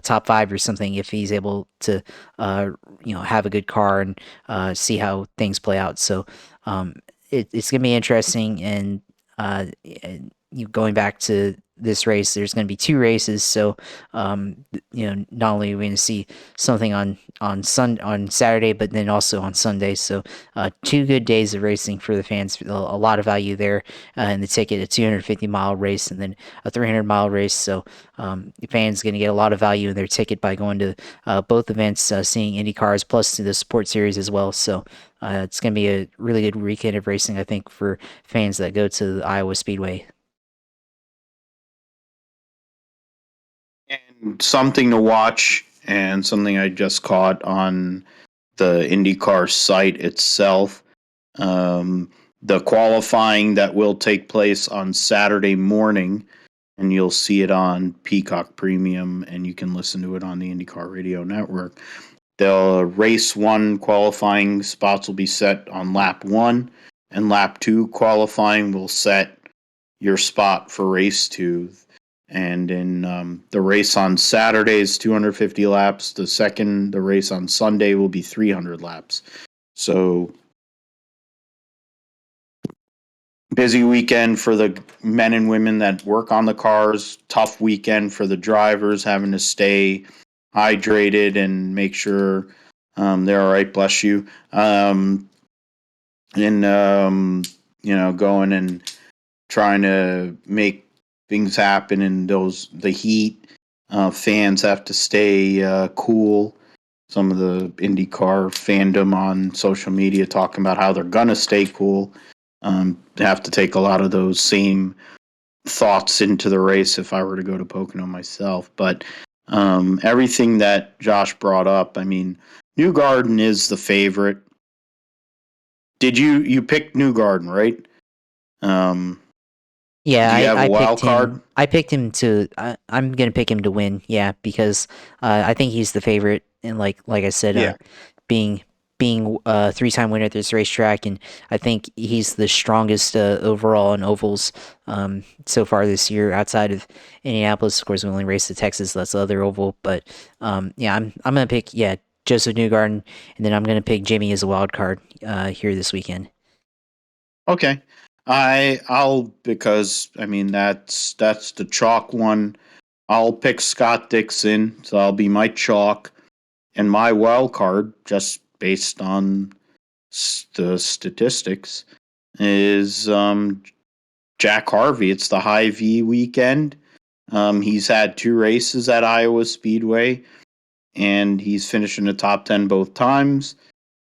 top 5 or something if he's able to have a good car and see how things play out. So it's gonna be interesting, and going back to this race, there's going to be 2 races, so not only are we going to see something on Saturday, but then also on Sunday. So 2 good days of racing for the fans. A lot of value there in the ticket. A 250-mile race and then a 300-mile race. So the fans going to get a lot of value in their ticket by going to both events, seeing Indy cars plus to the Sport Series as well. So it's going to be a really good weekend of racing, I think, for fans that go to the Iowa Speedway. And something to watch, and something I just caught on the IndyCar site itself. The qualifying that will take place on Saturday morning, and you'll see it on Peacock Premium, and you can listen to it on the IndyCar Radio Network. The race 1 qualifying spots will be set on lap 1, and lap 2 qualifying will set your spot for race 2. And in the race on Saturday is 250 laps. The race on Sunday will be 300 laps. So busy weekend for the men and women that work on the cars. Tough weekend for the drivers, having to stay hydrated and make sure they're all right. Bless you. Going and trying to make things happen in the heat. Fans have to stay cool. Some of the IndyCar fandom on social media talking about how they're gonna stay cool. Have to take a lot of those same thoughts into the race if I were to go to Pocono myself. But everything that Josh brought up, I mean, New Garden is the favorite. Did you picked New Garden, right? Yeah, do you have I a wild picked card? him. I picked him to. I'm gonna pick him to win. Yeah, because I think he's the favorite, and like I said, Yeah. being a 3-time winner at this racetrack, and I think he's the strongest overall in ovals so far this year. Outside of Indianapolis, of course, we only raced at Texas. That's the other oval, but yeah, I'm gonna pick Joseph Newgarden, and then I'm gonna pick Jimmy as a wild card here this weekend. Okay. I'll because I mean that's the chalk one. I'll pick Scott Dixon, so I'll be my chalk, and my wild card, just based on the statistics, is Jack Harvey. It's the High V weekend. He's had 2 races at Iowa Speedway, and he's finished in the top 10 both times.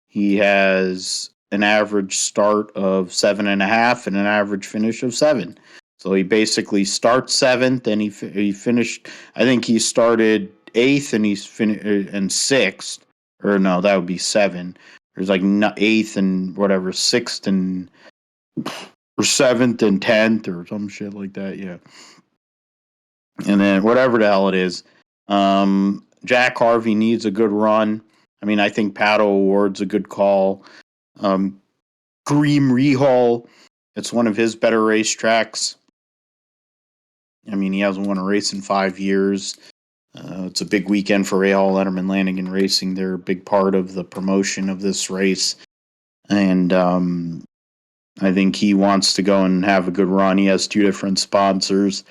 He has an average start of 7.5 and an average finish of 7. So he basically starts 7th, and he finished. I think he started 8th, and he's finished and 6th. Or no, that would be 7. There's like 8th and whatever, 6th and or 7th and 10th or some shit like that. Yeah, and then whatever the hell it is, Jack Harvey needs a good run. I mean, I think Pato Award's a good call. Green Rahal, it's one of his better racetracks. I mean, he hasn't won a race in 5 years. It's a big weekend for Rahal, Letterman, Lanigan Racing. They're a big part of the promotion of this race. And I think he wants to go and have a good run. He has 2 different sponsors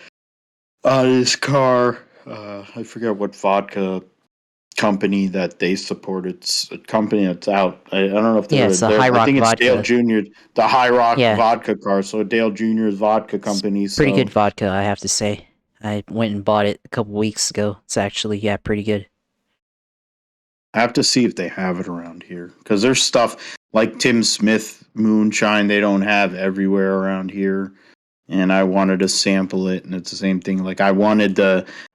on his car. I forget what vodka company that they support. It's a company that's out. I don't know if Yeah, it's the High I Rock think it's Dale Vodka. Jr., the High Rock Yeah, vodka car. So Dale Jr.'s vodka it's company. pretty good So vodka, I have to say. I went and bought it a couple weeks ago. It's actually pretty good. I have to see if they have it around here because there's stuff like Tim Smith moonshine they don't have everywhere around here. And I wanted to sample it, and it's the same thing. Like I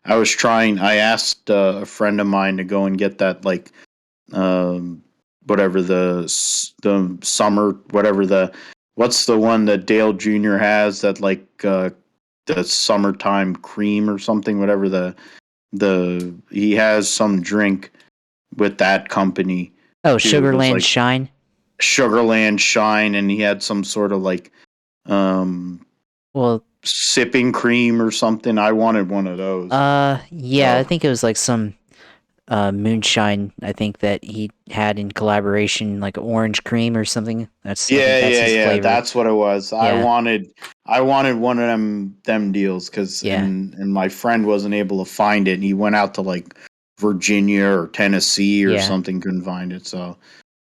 asked a friend of mine to go and get that um, whatever the summer, what's the one that Dale Jr. has that the summertime cream or something, whatever he has some drink with that company Oh, too. It was Sugarland like Shine. Sugarland Shine, and he had some sort of um Well, sipping cream or something. I wanted one of those. yeah, I So think it was like some moonshine. I think that he had in collaboration, like orange cream or something. I think that's his yeah. flavor. That's what it was. Yeah, I wanted one of them deals because yeah. and my friend wasn't able to find it. And he went out to like Virginia or Tennessee or Yeah. something, couldn't find it. So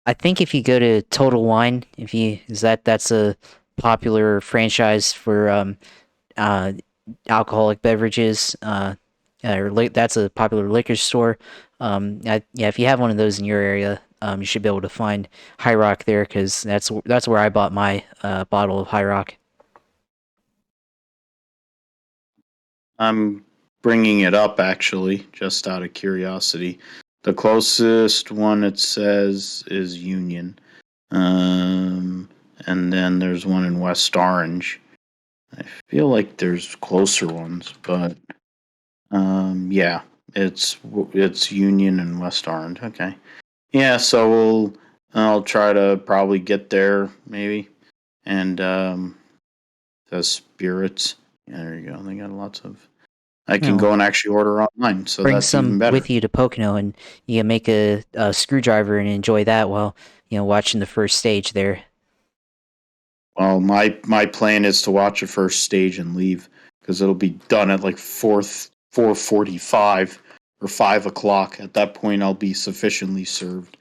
I think if you go to Total Wine, if you is that's a popular franchise for uh alcoholic beverages. That's a popular liquor store. Yeah, if you have one of those in your area, you should be able to find High Rock there because that's where I bought my bottle of High Rock. I'm bringing it up actually, just out of curiosity. The closest one it says is Union. Um, and then there's one in West Orange. I feel like there's closer ones, but yeah, it's Union and West Orange. Okay. Yeah, so I'll try to probably get there maybe, and the spirits. Yeah, there you go. They got lots of. I You can know, go and actually order online, so bring that's even some better. with you to Pocono, and you can make a screwdriver and enjoy that while watching the first stage there. Well, my plan is to watch the first stage and leave because it'll be done at like 4:45 or 5 o'clock. At that point, I'll be sufficiently served.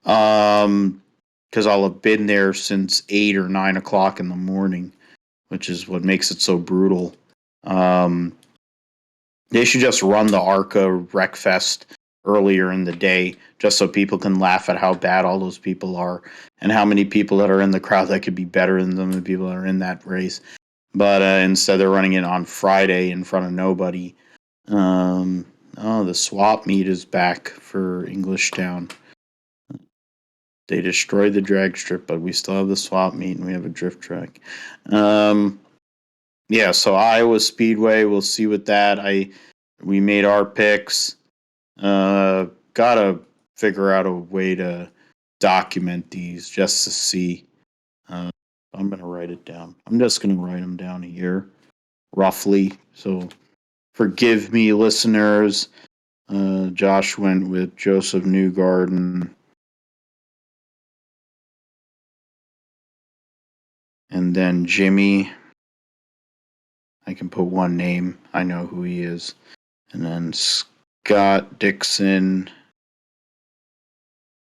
Because I'll have been there since 8 or 9 o'clock in the morning, which is what makes it so brutal. Um, they should just run the ARCA Wreck Fest earlier in the day, just so people can laugh at how bad all those people are and how many people that are in the crowd that could be better than them, the people that are in that race. But instead, they're running it on Friday in front of nobody. The swap meet is back for Englishtown. They destroyed the drag strip, but we still have the swap meet and we have a drift track. Yeah, so Iowa Speedway, we'll see with that. We made our picks. Gotta figure out a way to document these just to see. I'm gonna write it down. I'm just gonna write them down here, roughly. So forgive me, listeners. Josh went with Joseph Newgarden, and then Jimmy. I can put one name. I know who he is. And then Scott Dixon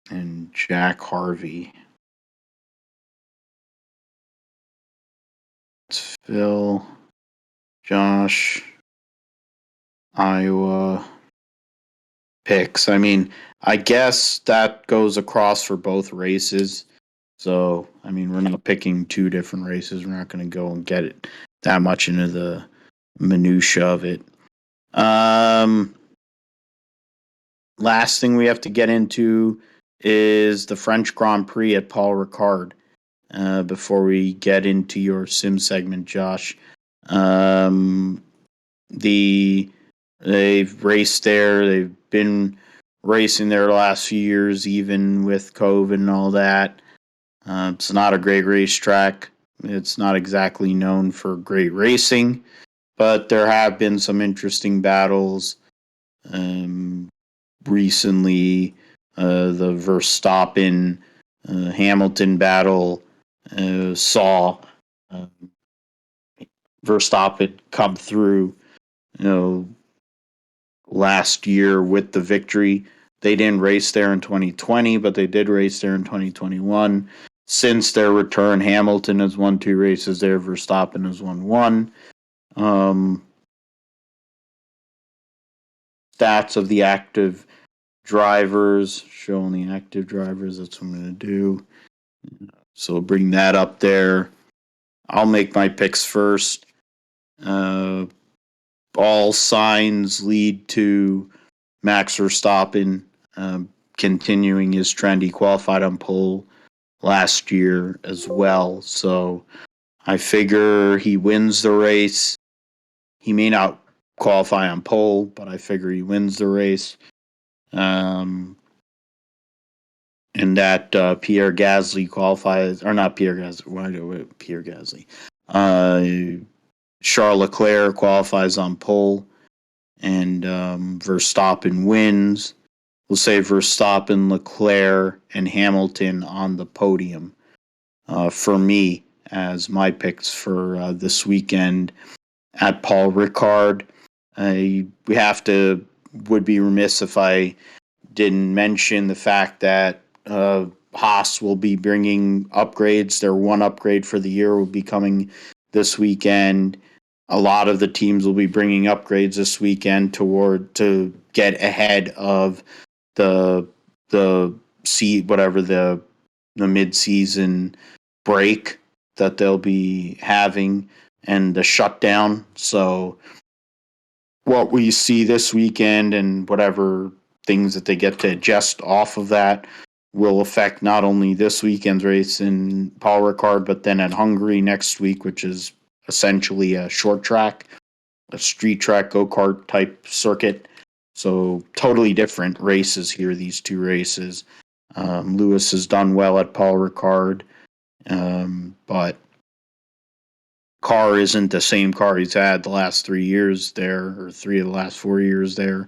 and Jack Harvey. It's Phil, Josh, Iowa picks. I mean, I guess that goes across for both races. So, I mean, we're not picking two different races. We're not going to go and get it that much into the minutia of it. Last thing we have to get into is the French Grand Prix at Paul Ricard. Before we get into your sim segment, Josh, they've raced there. They've been racing there the last few years, even with COVID and all that. It's not a great racetrack. It's not exactly known for great racing, but there have been some interesting battles. Recently, the Verstappen Hamilton battle saw Verstappen come through, you know, last year with the victory. They didn't race there in 2020, but they did race there in 2021. Since their return, Hamilton has won 2 races there. Verstappen has won 1. Stats of the active drivers, showing the active drivers. That's what I'm going to do. So bring that up there. I'll make my picks first. All signs lead to Max Verstappen continuing his trend. He qualified on pole last year as well. So I figure he wins the race. He may not qualify on pole, but I figure he wins the race. And that Pierre Gasly qualifies, or not Pierre Gasly, why do I Pierre Gasly? Charles Leclerc qualifies on pole, and Verstappen wins. We'll say Verstappen, Leclerc, and Hamilton on the podium for me as my picks for this weekend at Paul Ricard. Would be remiss if I didn't mention the fact that Haas will be bringing upgrades. Their one upgrade for the year will be coming this weekend. A lot of the teams will be bringing upgrades this weekend to get ahead of the mid-season break that they'll be having and the shutdown. So what we see this weekend and whatever things that they get to adjust off of that will affect not only this weekend's race in Paul Ricard, but then at Hungary next week, which is essentially a short track, a street track go-kart type circuit. So totally different races here, these two races. Lewis has done well at Paul Ricard, but car isn't the same car he's had the last 3 years there, or 3 of the last 4 years there.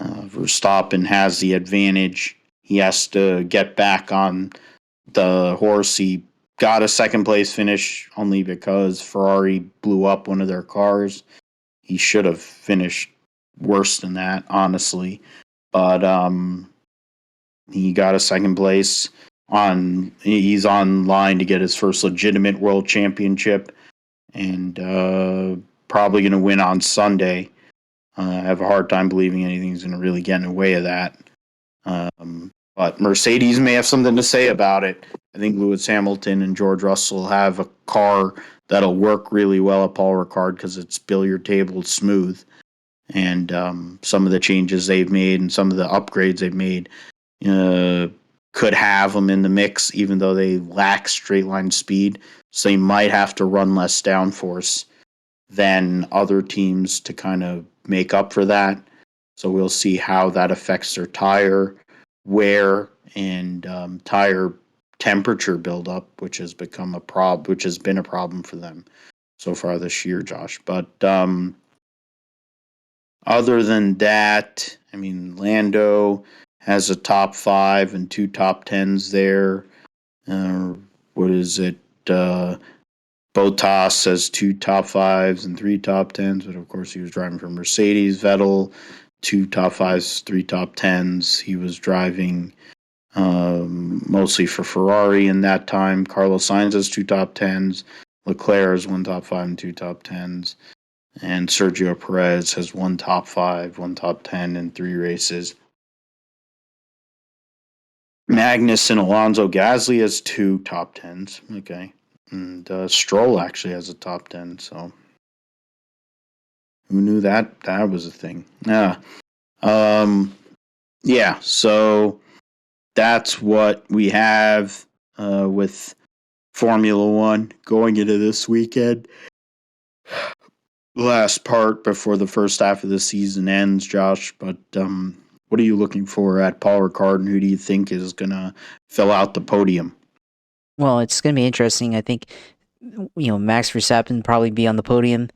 Verstappen has the advantage. He has to get back on the horse. He got a second place finish only because Ferrari blew up one of their cars. He should have finished worse than that, honestly. But he got a second place. He's on line to get his first legitimate world championship, and probably going to win on Sunday. I have a hard time believing anything's going to really get in the way of that. But Mercedes may have something to say about it. I think Lewis Hamilton and George Russell have a car that'll work really well at Paul Ricard because it's billiard table smooth. And some of the changes they've made and some of the upgrades they've made could have them in the mix, even though they lack straight line speed. So they might have to run less downforce than other teams to kind of make up for that. So we'll see how that affects their tire wear and tire temperature buildup, which has become which has been a problem for them so far this year, Josh. But other than that, I mean, Lando has a top 5 and 2 top 10s there. What is it? Bottas has 2 top 5s and 3 top 10s, but of course he was driving for Mercedes. Vettel, 2 top 5s, 3 top 10s. He was driving mostly for Ferrari in that time. Carlos Sainz has 2 top 10s. Leclerc has 1 top 5 and 2 top 10s. And Sergio Perez has 1 top 5, 1 top 10 in 3 races. Magnus and Alonso Gasly has 2 top 10s. Okay. And Stroll actually has a top 10, so who knew that was a thing? Yeah, so that's what we have with Formula One going into this weekend. Last part before the first half of the season ends, Josh, but what are you looking for at Paul Ricard, and who do you think is going to fill out the podium? Well, it's going to be interesting. I think, Max Verstappen probably be on the podium.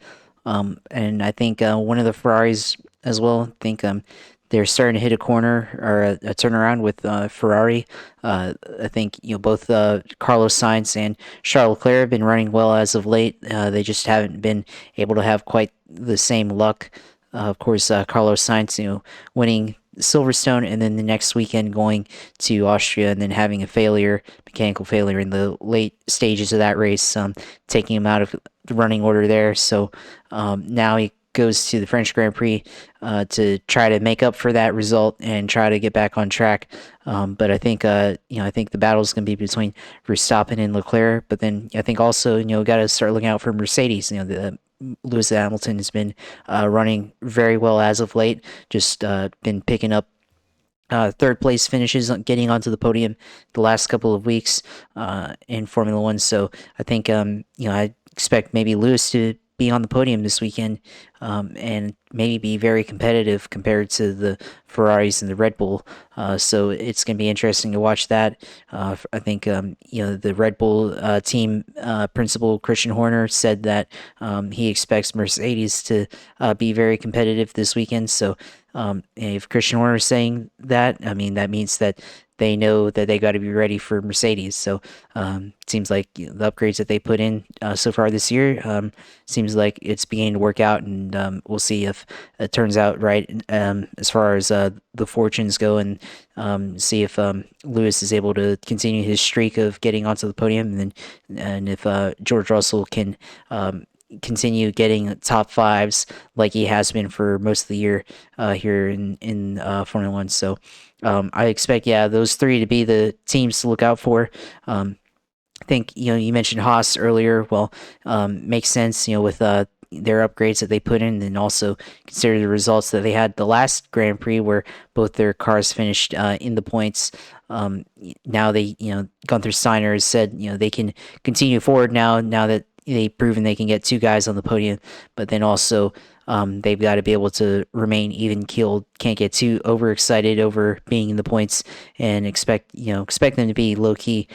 And I think one of the Ferraris as well. I think they're starting to hit a corner or a turnaround with Ferrari. I think both Carlos Sainz and Charles Leclerc have been running well as of late. They just haven't been able to have quite the same luck. Of course, Carlos Sainz, winning Silverstone, and then the next weekend going to Austria, and then having a mechanical failure in the late stages of that race, taking him out of the running order there. So now he goes to the French Grand Prix to try to make up for that result and try to get back on track. But I think I think the battle is going to be between Verstappen and Leclerc. But then I think also got to start looking out for Mercedes. Lewis Hamilton has been running very well as of late. Just been picking up third place finishes, getting onto the podium the last couple of weeks in Formula One. So I think I expect maybe Lewis to be on the podium this weekend and maybe be very competitive compared to the Ferraris and the Red Bull. So it's going to be interesting to watch that. I think the Red Bull team principal Christian Horner said that he expects Mercedes to be very competitive this weekend. So if Christian Horner is saying that, I mean that means that they know that they got to be ready for Mercedes. So it seems like the upgrades that they put in so far this year seems like it's beginning to work out, and we'll see if it turns out right as far as the fortunes go, and see if Lewis is able to continue his streak of getting onto the podium, and if George Russell can continue getting top 5s like he has been for most of the year here in Formula One. So I expect those 3 to be the teams to look out for. I think you mentioned Haas earlier. Well, makes sense with their upgrades that they put in, and also consider the results that they had the last Grand Prix where both their cars finished in the points. Now they Gunther Steiner has said they can continue forward now that they've proven they can get 2 guys on the podium, but then also they've got to be able to remain even keeled. Can't get too overexcited over being in the points, and expect them to be low key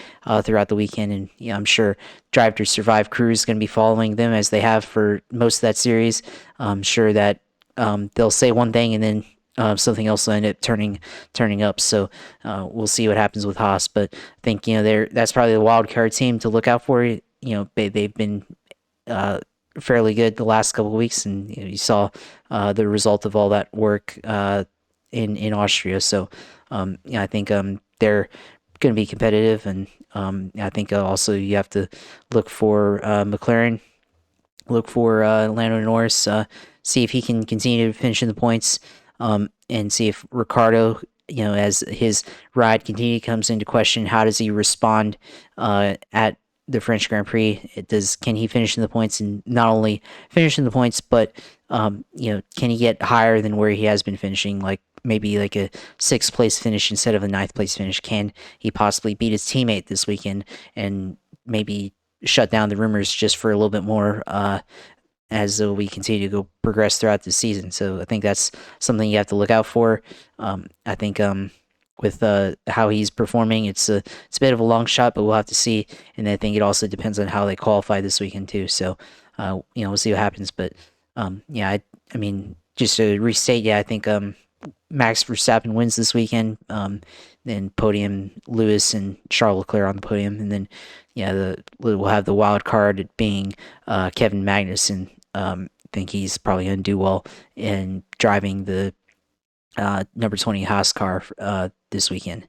throughout the weekend. And I'm sure Drive to Survive crew is going to be following them as they have for most of that series. I'm sure that they'll say one thing and then something else will end up turning up. So we'll see what happens with Haas. But I think that's probably the wild card team to look out for. They've been fairly good the last couple of weeks, and you saw the result of all that work in Austria. So I think they're going to be competitive, and I think also you have to look for McLaren, look for Lando Norris, see if he can continue to finish in the points, and see if Ricardo, as his ride comes into question, how does he respond at the French Grand Prix? Can he finish in the points, and not only finish in the points, but can he get higher than where he has been finishing, like maybe like a 6th place finish instead of a 9th place finish? Can he possibly beat his teammate this weekend and maybe shut down the rumors just for a little bit more as we continue to progress throughout the season? So I think that's something you have to look out for. I think with how he's performing, it's a bit of a long shot, but we'll have to see. And I think it also depends on how they qualify this weekend too. So we'll see what happens. But I mean, just to restate, I think Max Verstappen wins this weekend. Then podium, Lewis and Charles Leclerc on the podium, and then we'll have the wild card being Kevin Magnussen. I think he's probably going to do well in driving the number 20 Haas car this weekend.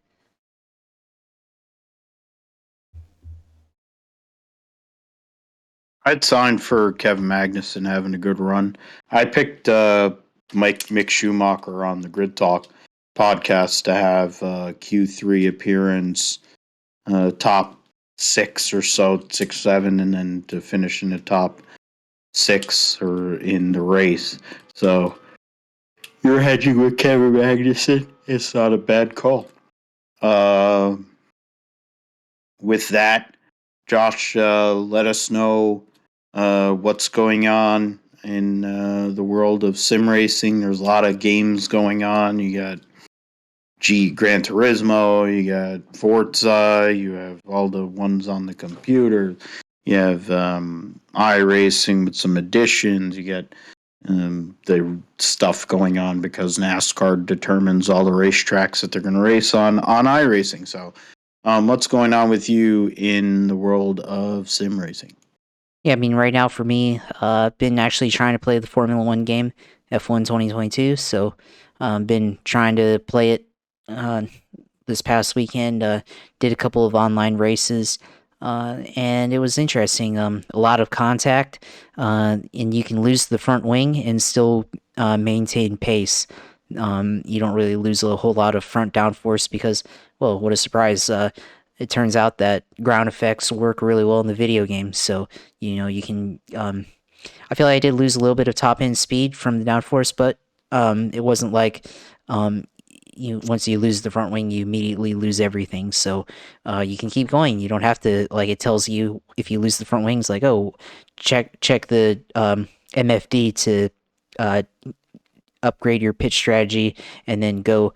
I'd sign for Kevin Magnussen having a good run. I picked Mick Schumacher on the Grid Talk podcast to have Q3 appearance, top 6 or so, 6, 7, and then to finish in the top 6 or in the race. So you're hedging with Kevin Magnussen. It's not a bad call. With that, Josh, let us know what's going on in the world of sim racing. There's a lot of games going on. You got Gran Turismo, you got Forza, you have all the ones on the computer. You have iRacing with some additions. You got the stuff going on because NASCAR determines all the racetracks that they're going to race on iRacing. So what's going on with you in the world of sim racing? Yeah, I mean, right now for me, I've been actually trying to play the Formula 1 game, F1 2022. So been trying to play it this past weekend. Did a couple of online races. And it was interesting. A lot of contact, and you can lose the front wing and still maintain pace. You don't really lose a whole lot of front downforce because, well, what a surprise! It turns out that ground effects work really well in the video game. So you can. I feel like I did lose a little bit of top end speed from the downforce, but it wasn't like once you lose the front wing, you immediately lose everything. So you can keep going. You don't have to, like, it tells you if you lose the front wings, like, oh, check the MFD to upgrade your pitch strategy, and then go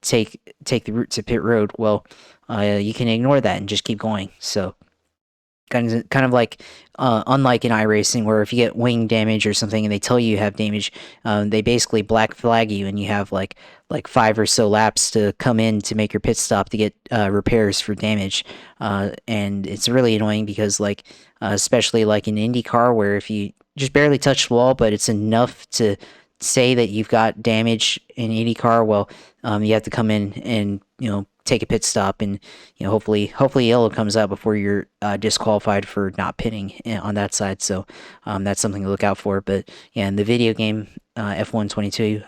take the route to pit road. Well, you can ignore that and just keep going. So kind of like unlike in iRacing, where if you get wing damage or something and they tell you have damage, they basically black flag you, and you have like 5 or so laps to come in to make your pit stop to get repairs for damage. And it's really annoying because especially like in IndyCar, where if you just barely touch the wall, but it's enough to say that you've got damage in IndyCar, well, you have to come in and take a pit stop, and hopefully yellow comes out before you're disqualified for not pitting on that side. So that's something to look out for. But yeah, in the video game F1 22,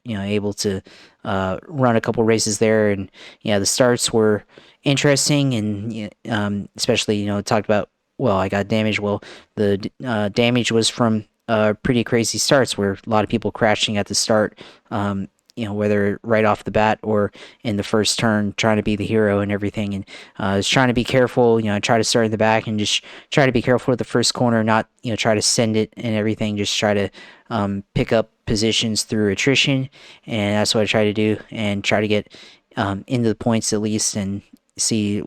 able to run a couple races there, and the starts were interesting, and especially talked about, well, I got damage. Well, the damage was from pretty crazy starts where a lot of people crashing at the start. whether right off the bat or in the first turn, trying to be the hero and everything. And I was trying to be careful, try to start in the back and just try to be careful with the first corner, not, try to send it and everything, just try to pick up positions through attrition. And that's what I try to do and try to get into the points at least and see,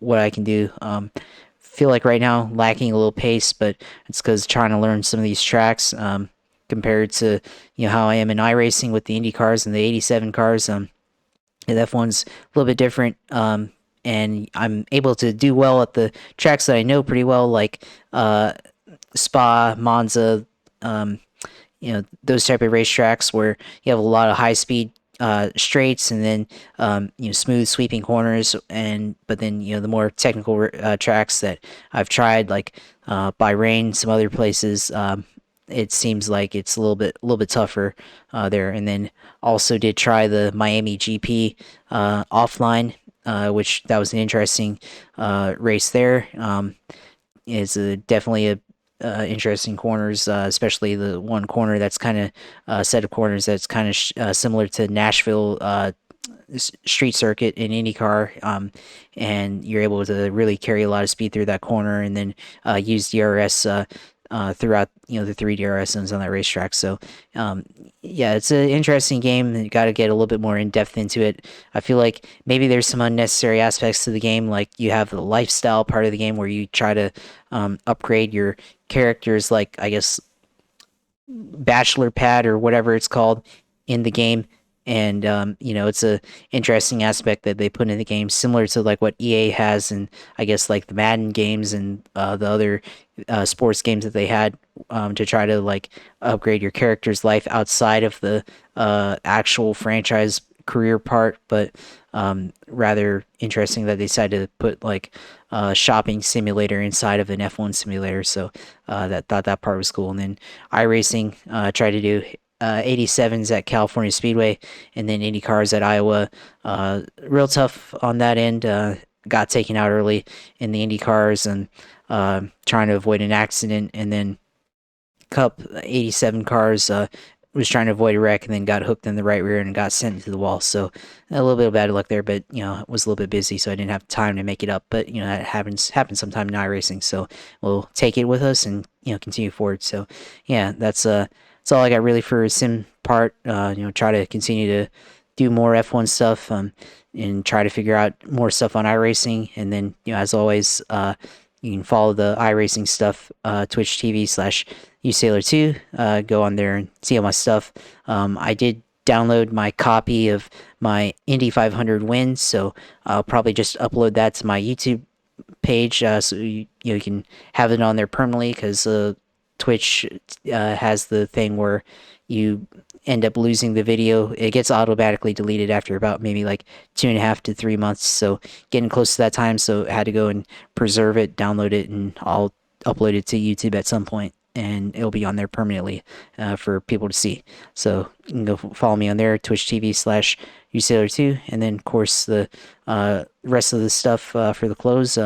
what I can do. Feel like right now lacking a little pace, but it's because trying to learn some of these tracks compared to how I am in iRacing with the Indy cars and the 87 cars. The F1's a little bit different, and I'm able to do well at the tracks that I know pretty well, like Spa, Monza, those type of racetracks where you have a lot of high speed straights and then smooth sweeping corners, but then the more technical tracks that I've tried, like Bahrain, some other places, it seems like it's a little bit tougher there. And then also did try the Miami GP offline, which that was an interesting race there. It's definitely a interesting corners, especially the one corner that's kind of set of corners that's kind of similar to Nashville street circuit in IndyCar, and you're able to really carry a lot of speed through that corner, and then use DRS throughout the three DRS zones on that racetrack. So yeah, it's an interesting game. You got to get a little bit more in depth into it. I feel like maybe there's some unnecessary aspects to the game, like you have the lifestyle part of the game where you try to upgrade your characters, like I guess bachelor pad or whatever it's called in the game. And it's a interesting aspect that they put in the game, similar to like what EA has, and I guess like the Madden games and the other sports games that they had, to try to like upgrade your character's life outside of the actual franchise career part. But rather interesting that they decided to put like a shopping simulator inside of an F1 simulator. So that part was cool. And then iRacing tried to do 87s at California Speedway, and then Indy cars at Iowa. Real tough on that end. Got taken out early in the Indy cars and trying to avoid an accident, and then Cup 87 cars was trying to avoid a wreck and then got hooked in the right rear and got sent into the wall. So a little bit of bad luck there, but it was a little bit busy, so I didn't have time to make it up. But that happens sometime in iRacing, so we'll take it with us and continue forward. So yeah, that's all I got really for a sim part. Try to continue to do more F1 stuff, and try to figure out more stuff on iRacing. And then, as always, you can follow the iRacing stuff, Twitch TV/usailor2. Go on there and see all my stuff. I did download my copy of my Indy 500 wins, so I'll probably just upload that to my YouTube page, so you can have it on there permanently, because Twitch has the thing where you end up losing the video. It gets automatically deleted after about maybe like 2.5 to 3 months. So getting close to that time, so I had to go and preserve it, download it, and I'll upload it to YouTube at some point, and it'll be on there permanently for people to see. So you can go follow me on there, Twitch TV/usailor2, and then of course the rest of the stuff for the close.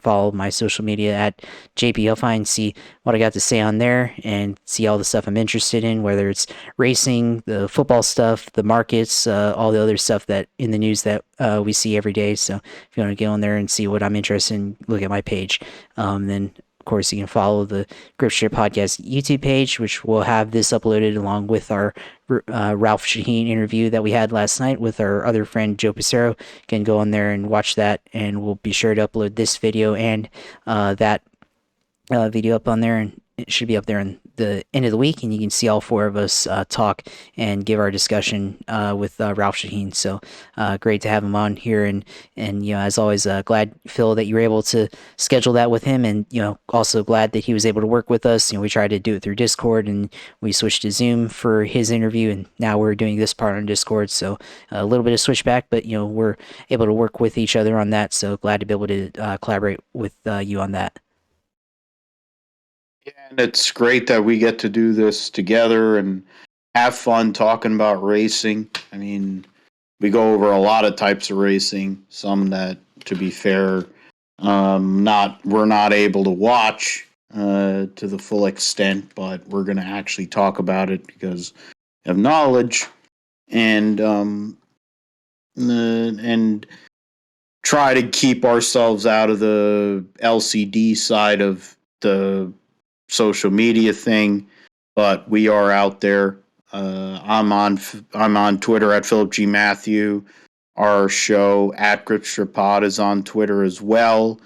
Follow my social media at JPHuffine, see what I got to say on there, and see all the stuff I'm interested in, whether it's racing, the football stuff, the markets, all the other stuff that in the news that we see every day. So if you want to get on there and see what I'm interested in, look at my page. Then of course, you can follow the Grip Strip Podcast YouTube page, which will have this uploaded along with our Ralph Shaheen interview that we had last night with our other friend Joe Pissarro. You can go on there and watch that, and we'll be sure to upload this video and that video up on there, and it should be up there in the end of the week, and you can see all four of us talk and give our discussion with Ralph Shaheen. So great to have him on here, and as always, glad, Phil, that you were able to schedule that with him, and also glad that he was able to work with us. We tried to do it through Discord, and we switched to Zoom for his interview, and now we're doing this part on Discord. So a little bit of switchback, but we're able to work with each other on that. So glad to be able to collaborate with you on that. Yeah, and it's great that we get to do this together and have fun talking about racing. I mean, we go over a lot of types of racing, some that, to be fair, we're not able to watch to the full extent, but we're going to actually talk about it because of knowledge. and try to keep ourselves out of the LCD side of the social media thing. But we are out there. I'm on Twitter at Philip G. Matthew. Our show at Gripster Pod is on Twitter as well.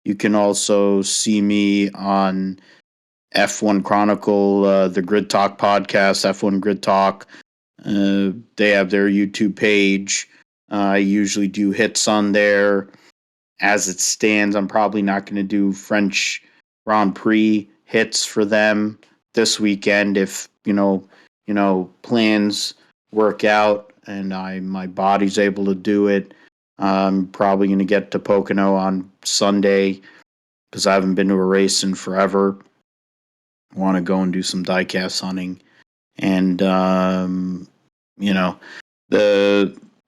You can also see me on F1 Chronicle, the Grid Talk podcast, F1 Grid Talk. They have their YouTube page. I usually do hits on there. As it stands, I'm probably not going to do French Grand Prix hits for them this weekend if plans work out and my body's able to do it. I'm probably going to get to Pocono on Sunday because I haven't been to a race in forever. I want to go and do some diecast hunting, and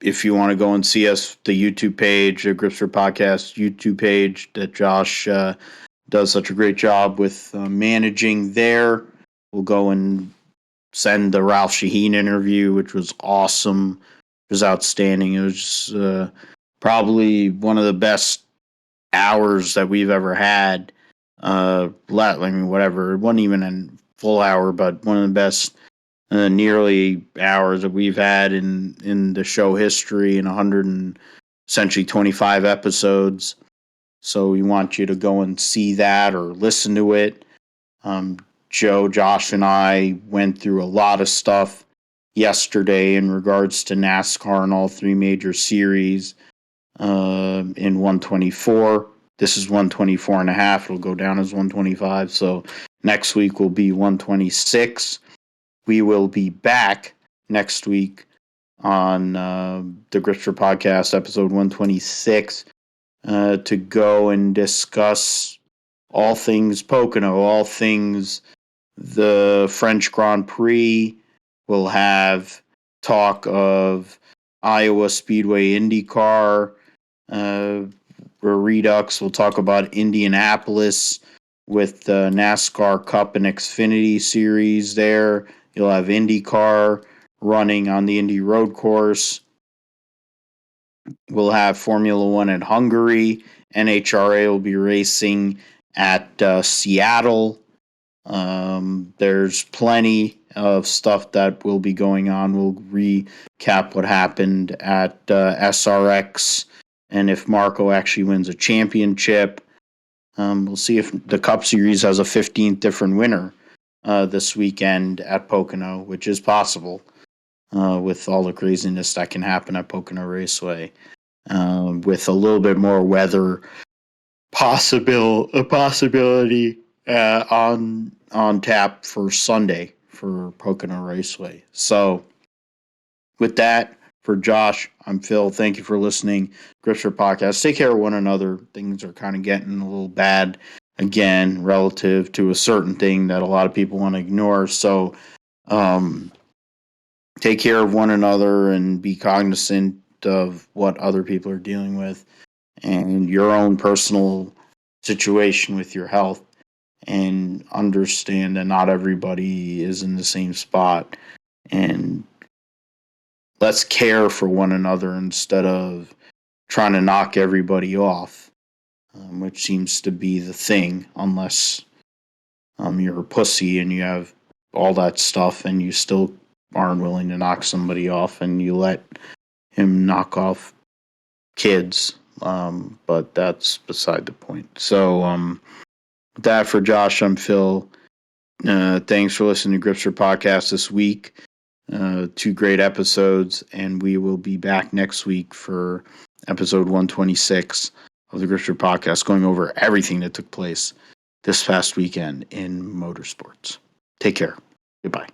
if you want to go and see us, the YouTube page, the Gripster Podcast YouTube page that Josh does such a great job with managing there. We'll go and send the Ralph Shaheen interview, which was awesome. It was outstanding. It was probably one of the best hours that we've ever had. Whatever. It wasn't even a full hour, but one of the best nearly hours that we've had in the show history in 100 and essentially 25 episodes. So we want you to go and see that or listen to it. Joe, Josh, and I went through a lot of stuff yesterday in regards to NASCAR and all three major series in 124. This is 124 and a half. It'll go down as 125. So next week will be 126. We will be back next week on the Gripster Podcast, episode 126, to go and discuss all things Pocono, all things the French Grand Prix. We'll have talk of Iowa Speedway IndyCar, Redux. We'll talk about Indianapolis with the NASCAR Cup and Xfinity series there. You'll have IndyCar running on the Indy Road Course. We'll have Formula One at Hungary. NHRA will be racing at Seattle. There's plenty of stuff that will be going on. We'll recap what happened at SRX and if Marco actually wins a championship. We'll see if the Cup Series has a 15th different winner this weekend at Pocono, which is possible with all the craziness that can happen at Pocono Raceway. With a little bit more weather possibility on tap for Sunday for Pocono Raceway. So with that, for Josh, I'm Phil. Thank you for listening. Gripster Podcast. Take care of one another. Things are kind of getting a little bad again relative to a certain thing that a lot of people want to ignore. So take care of one another and be cognizant of what other people are dealing with and your own personal situation with your health, and understand that not everybody is in the same spot, and let's care for one another instead of trying to knock everybody off, which seems to be the thing, unless you're a pussy and you have all that stuff and you still aren't willing to knock somebody off and you let him knock off kids. But that's beside the point. So that for Josh, I'm Phil. Thanks for listening to Gripster Podcast this week. 2 great episodes, and we will be back next week for episode 126 of the Gripster Podcast, going over everything that took place this past weekend in motorsports. Take care. Goodbye.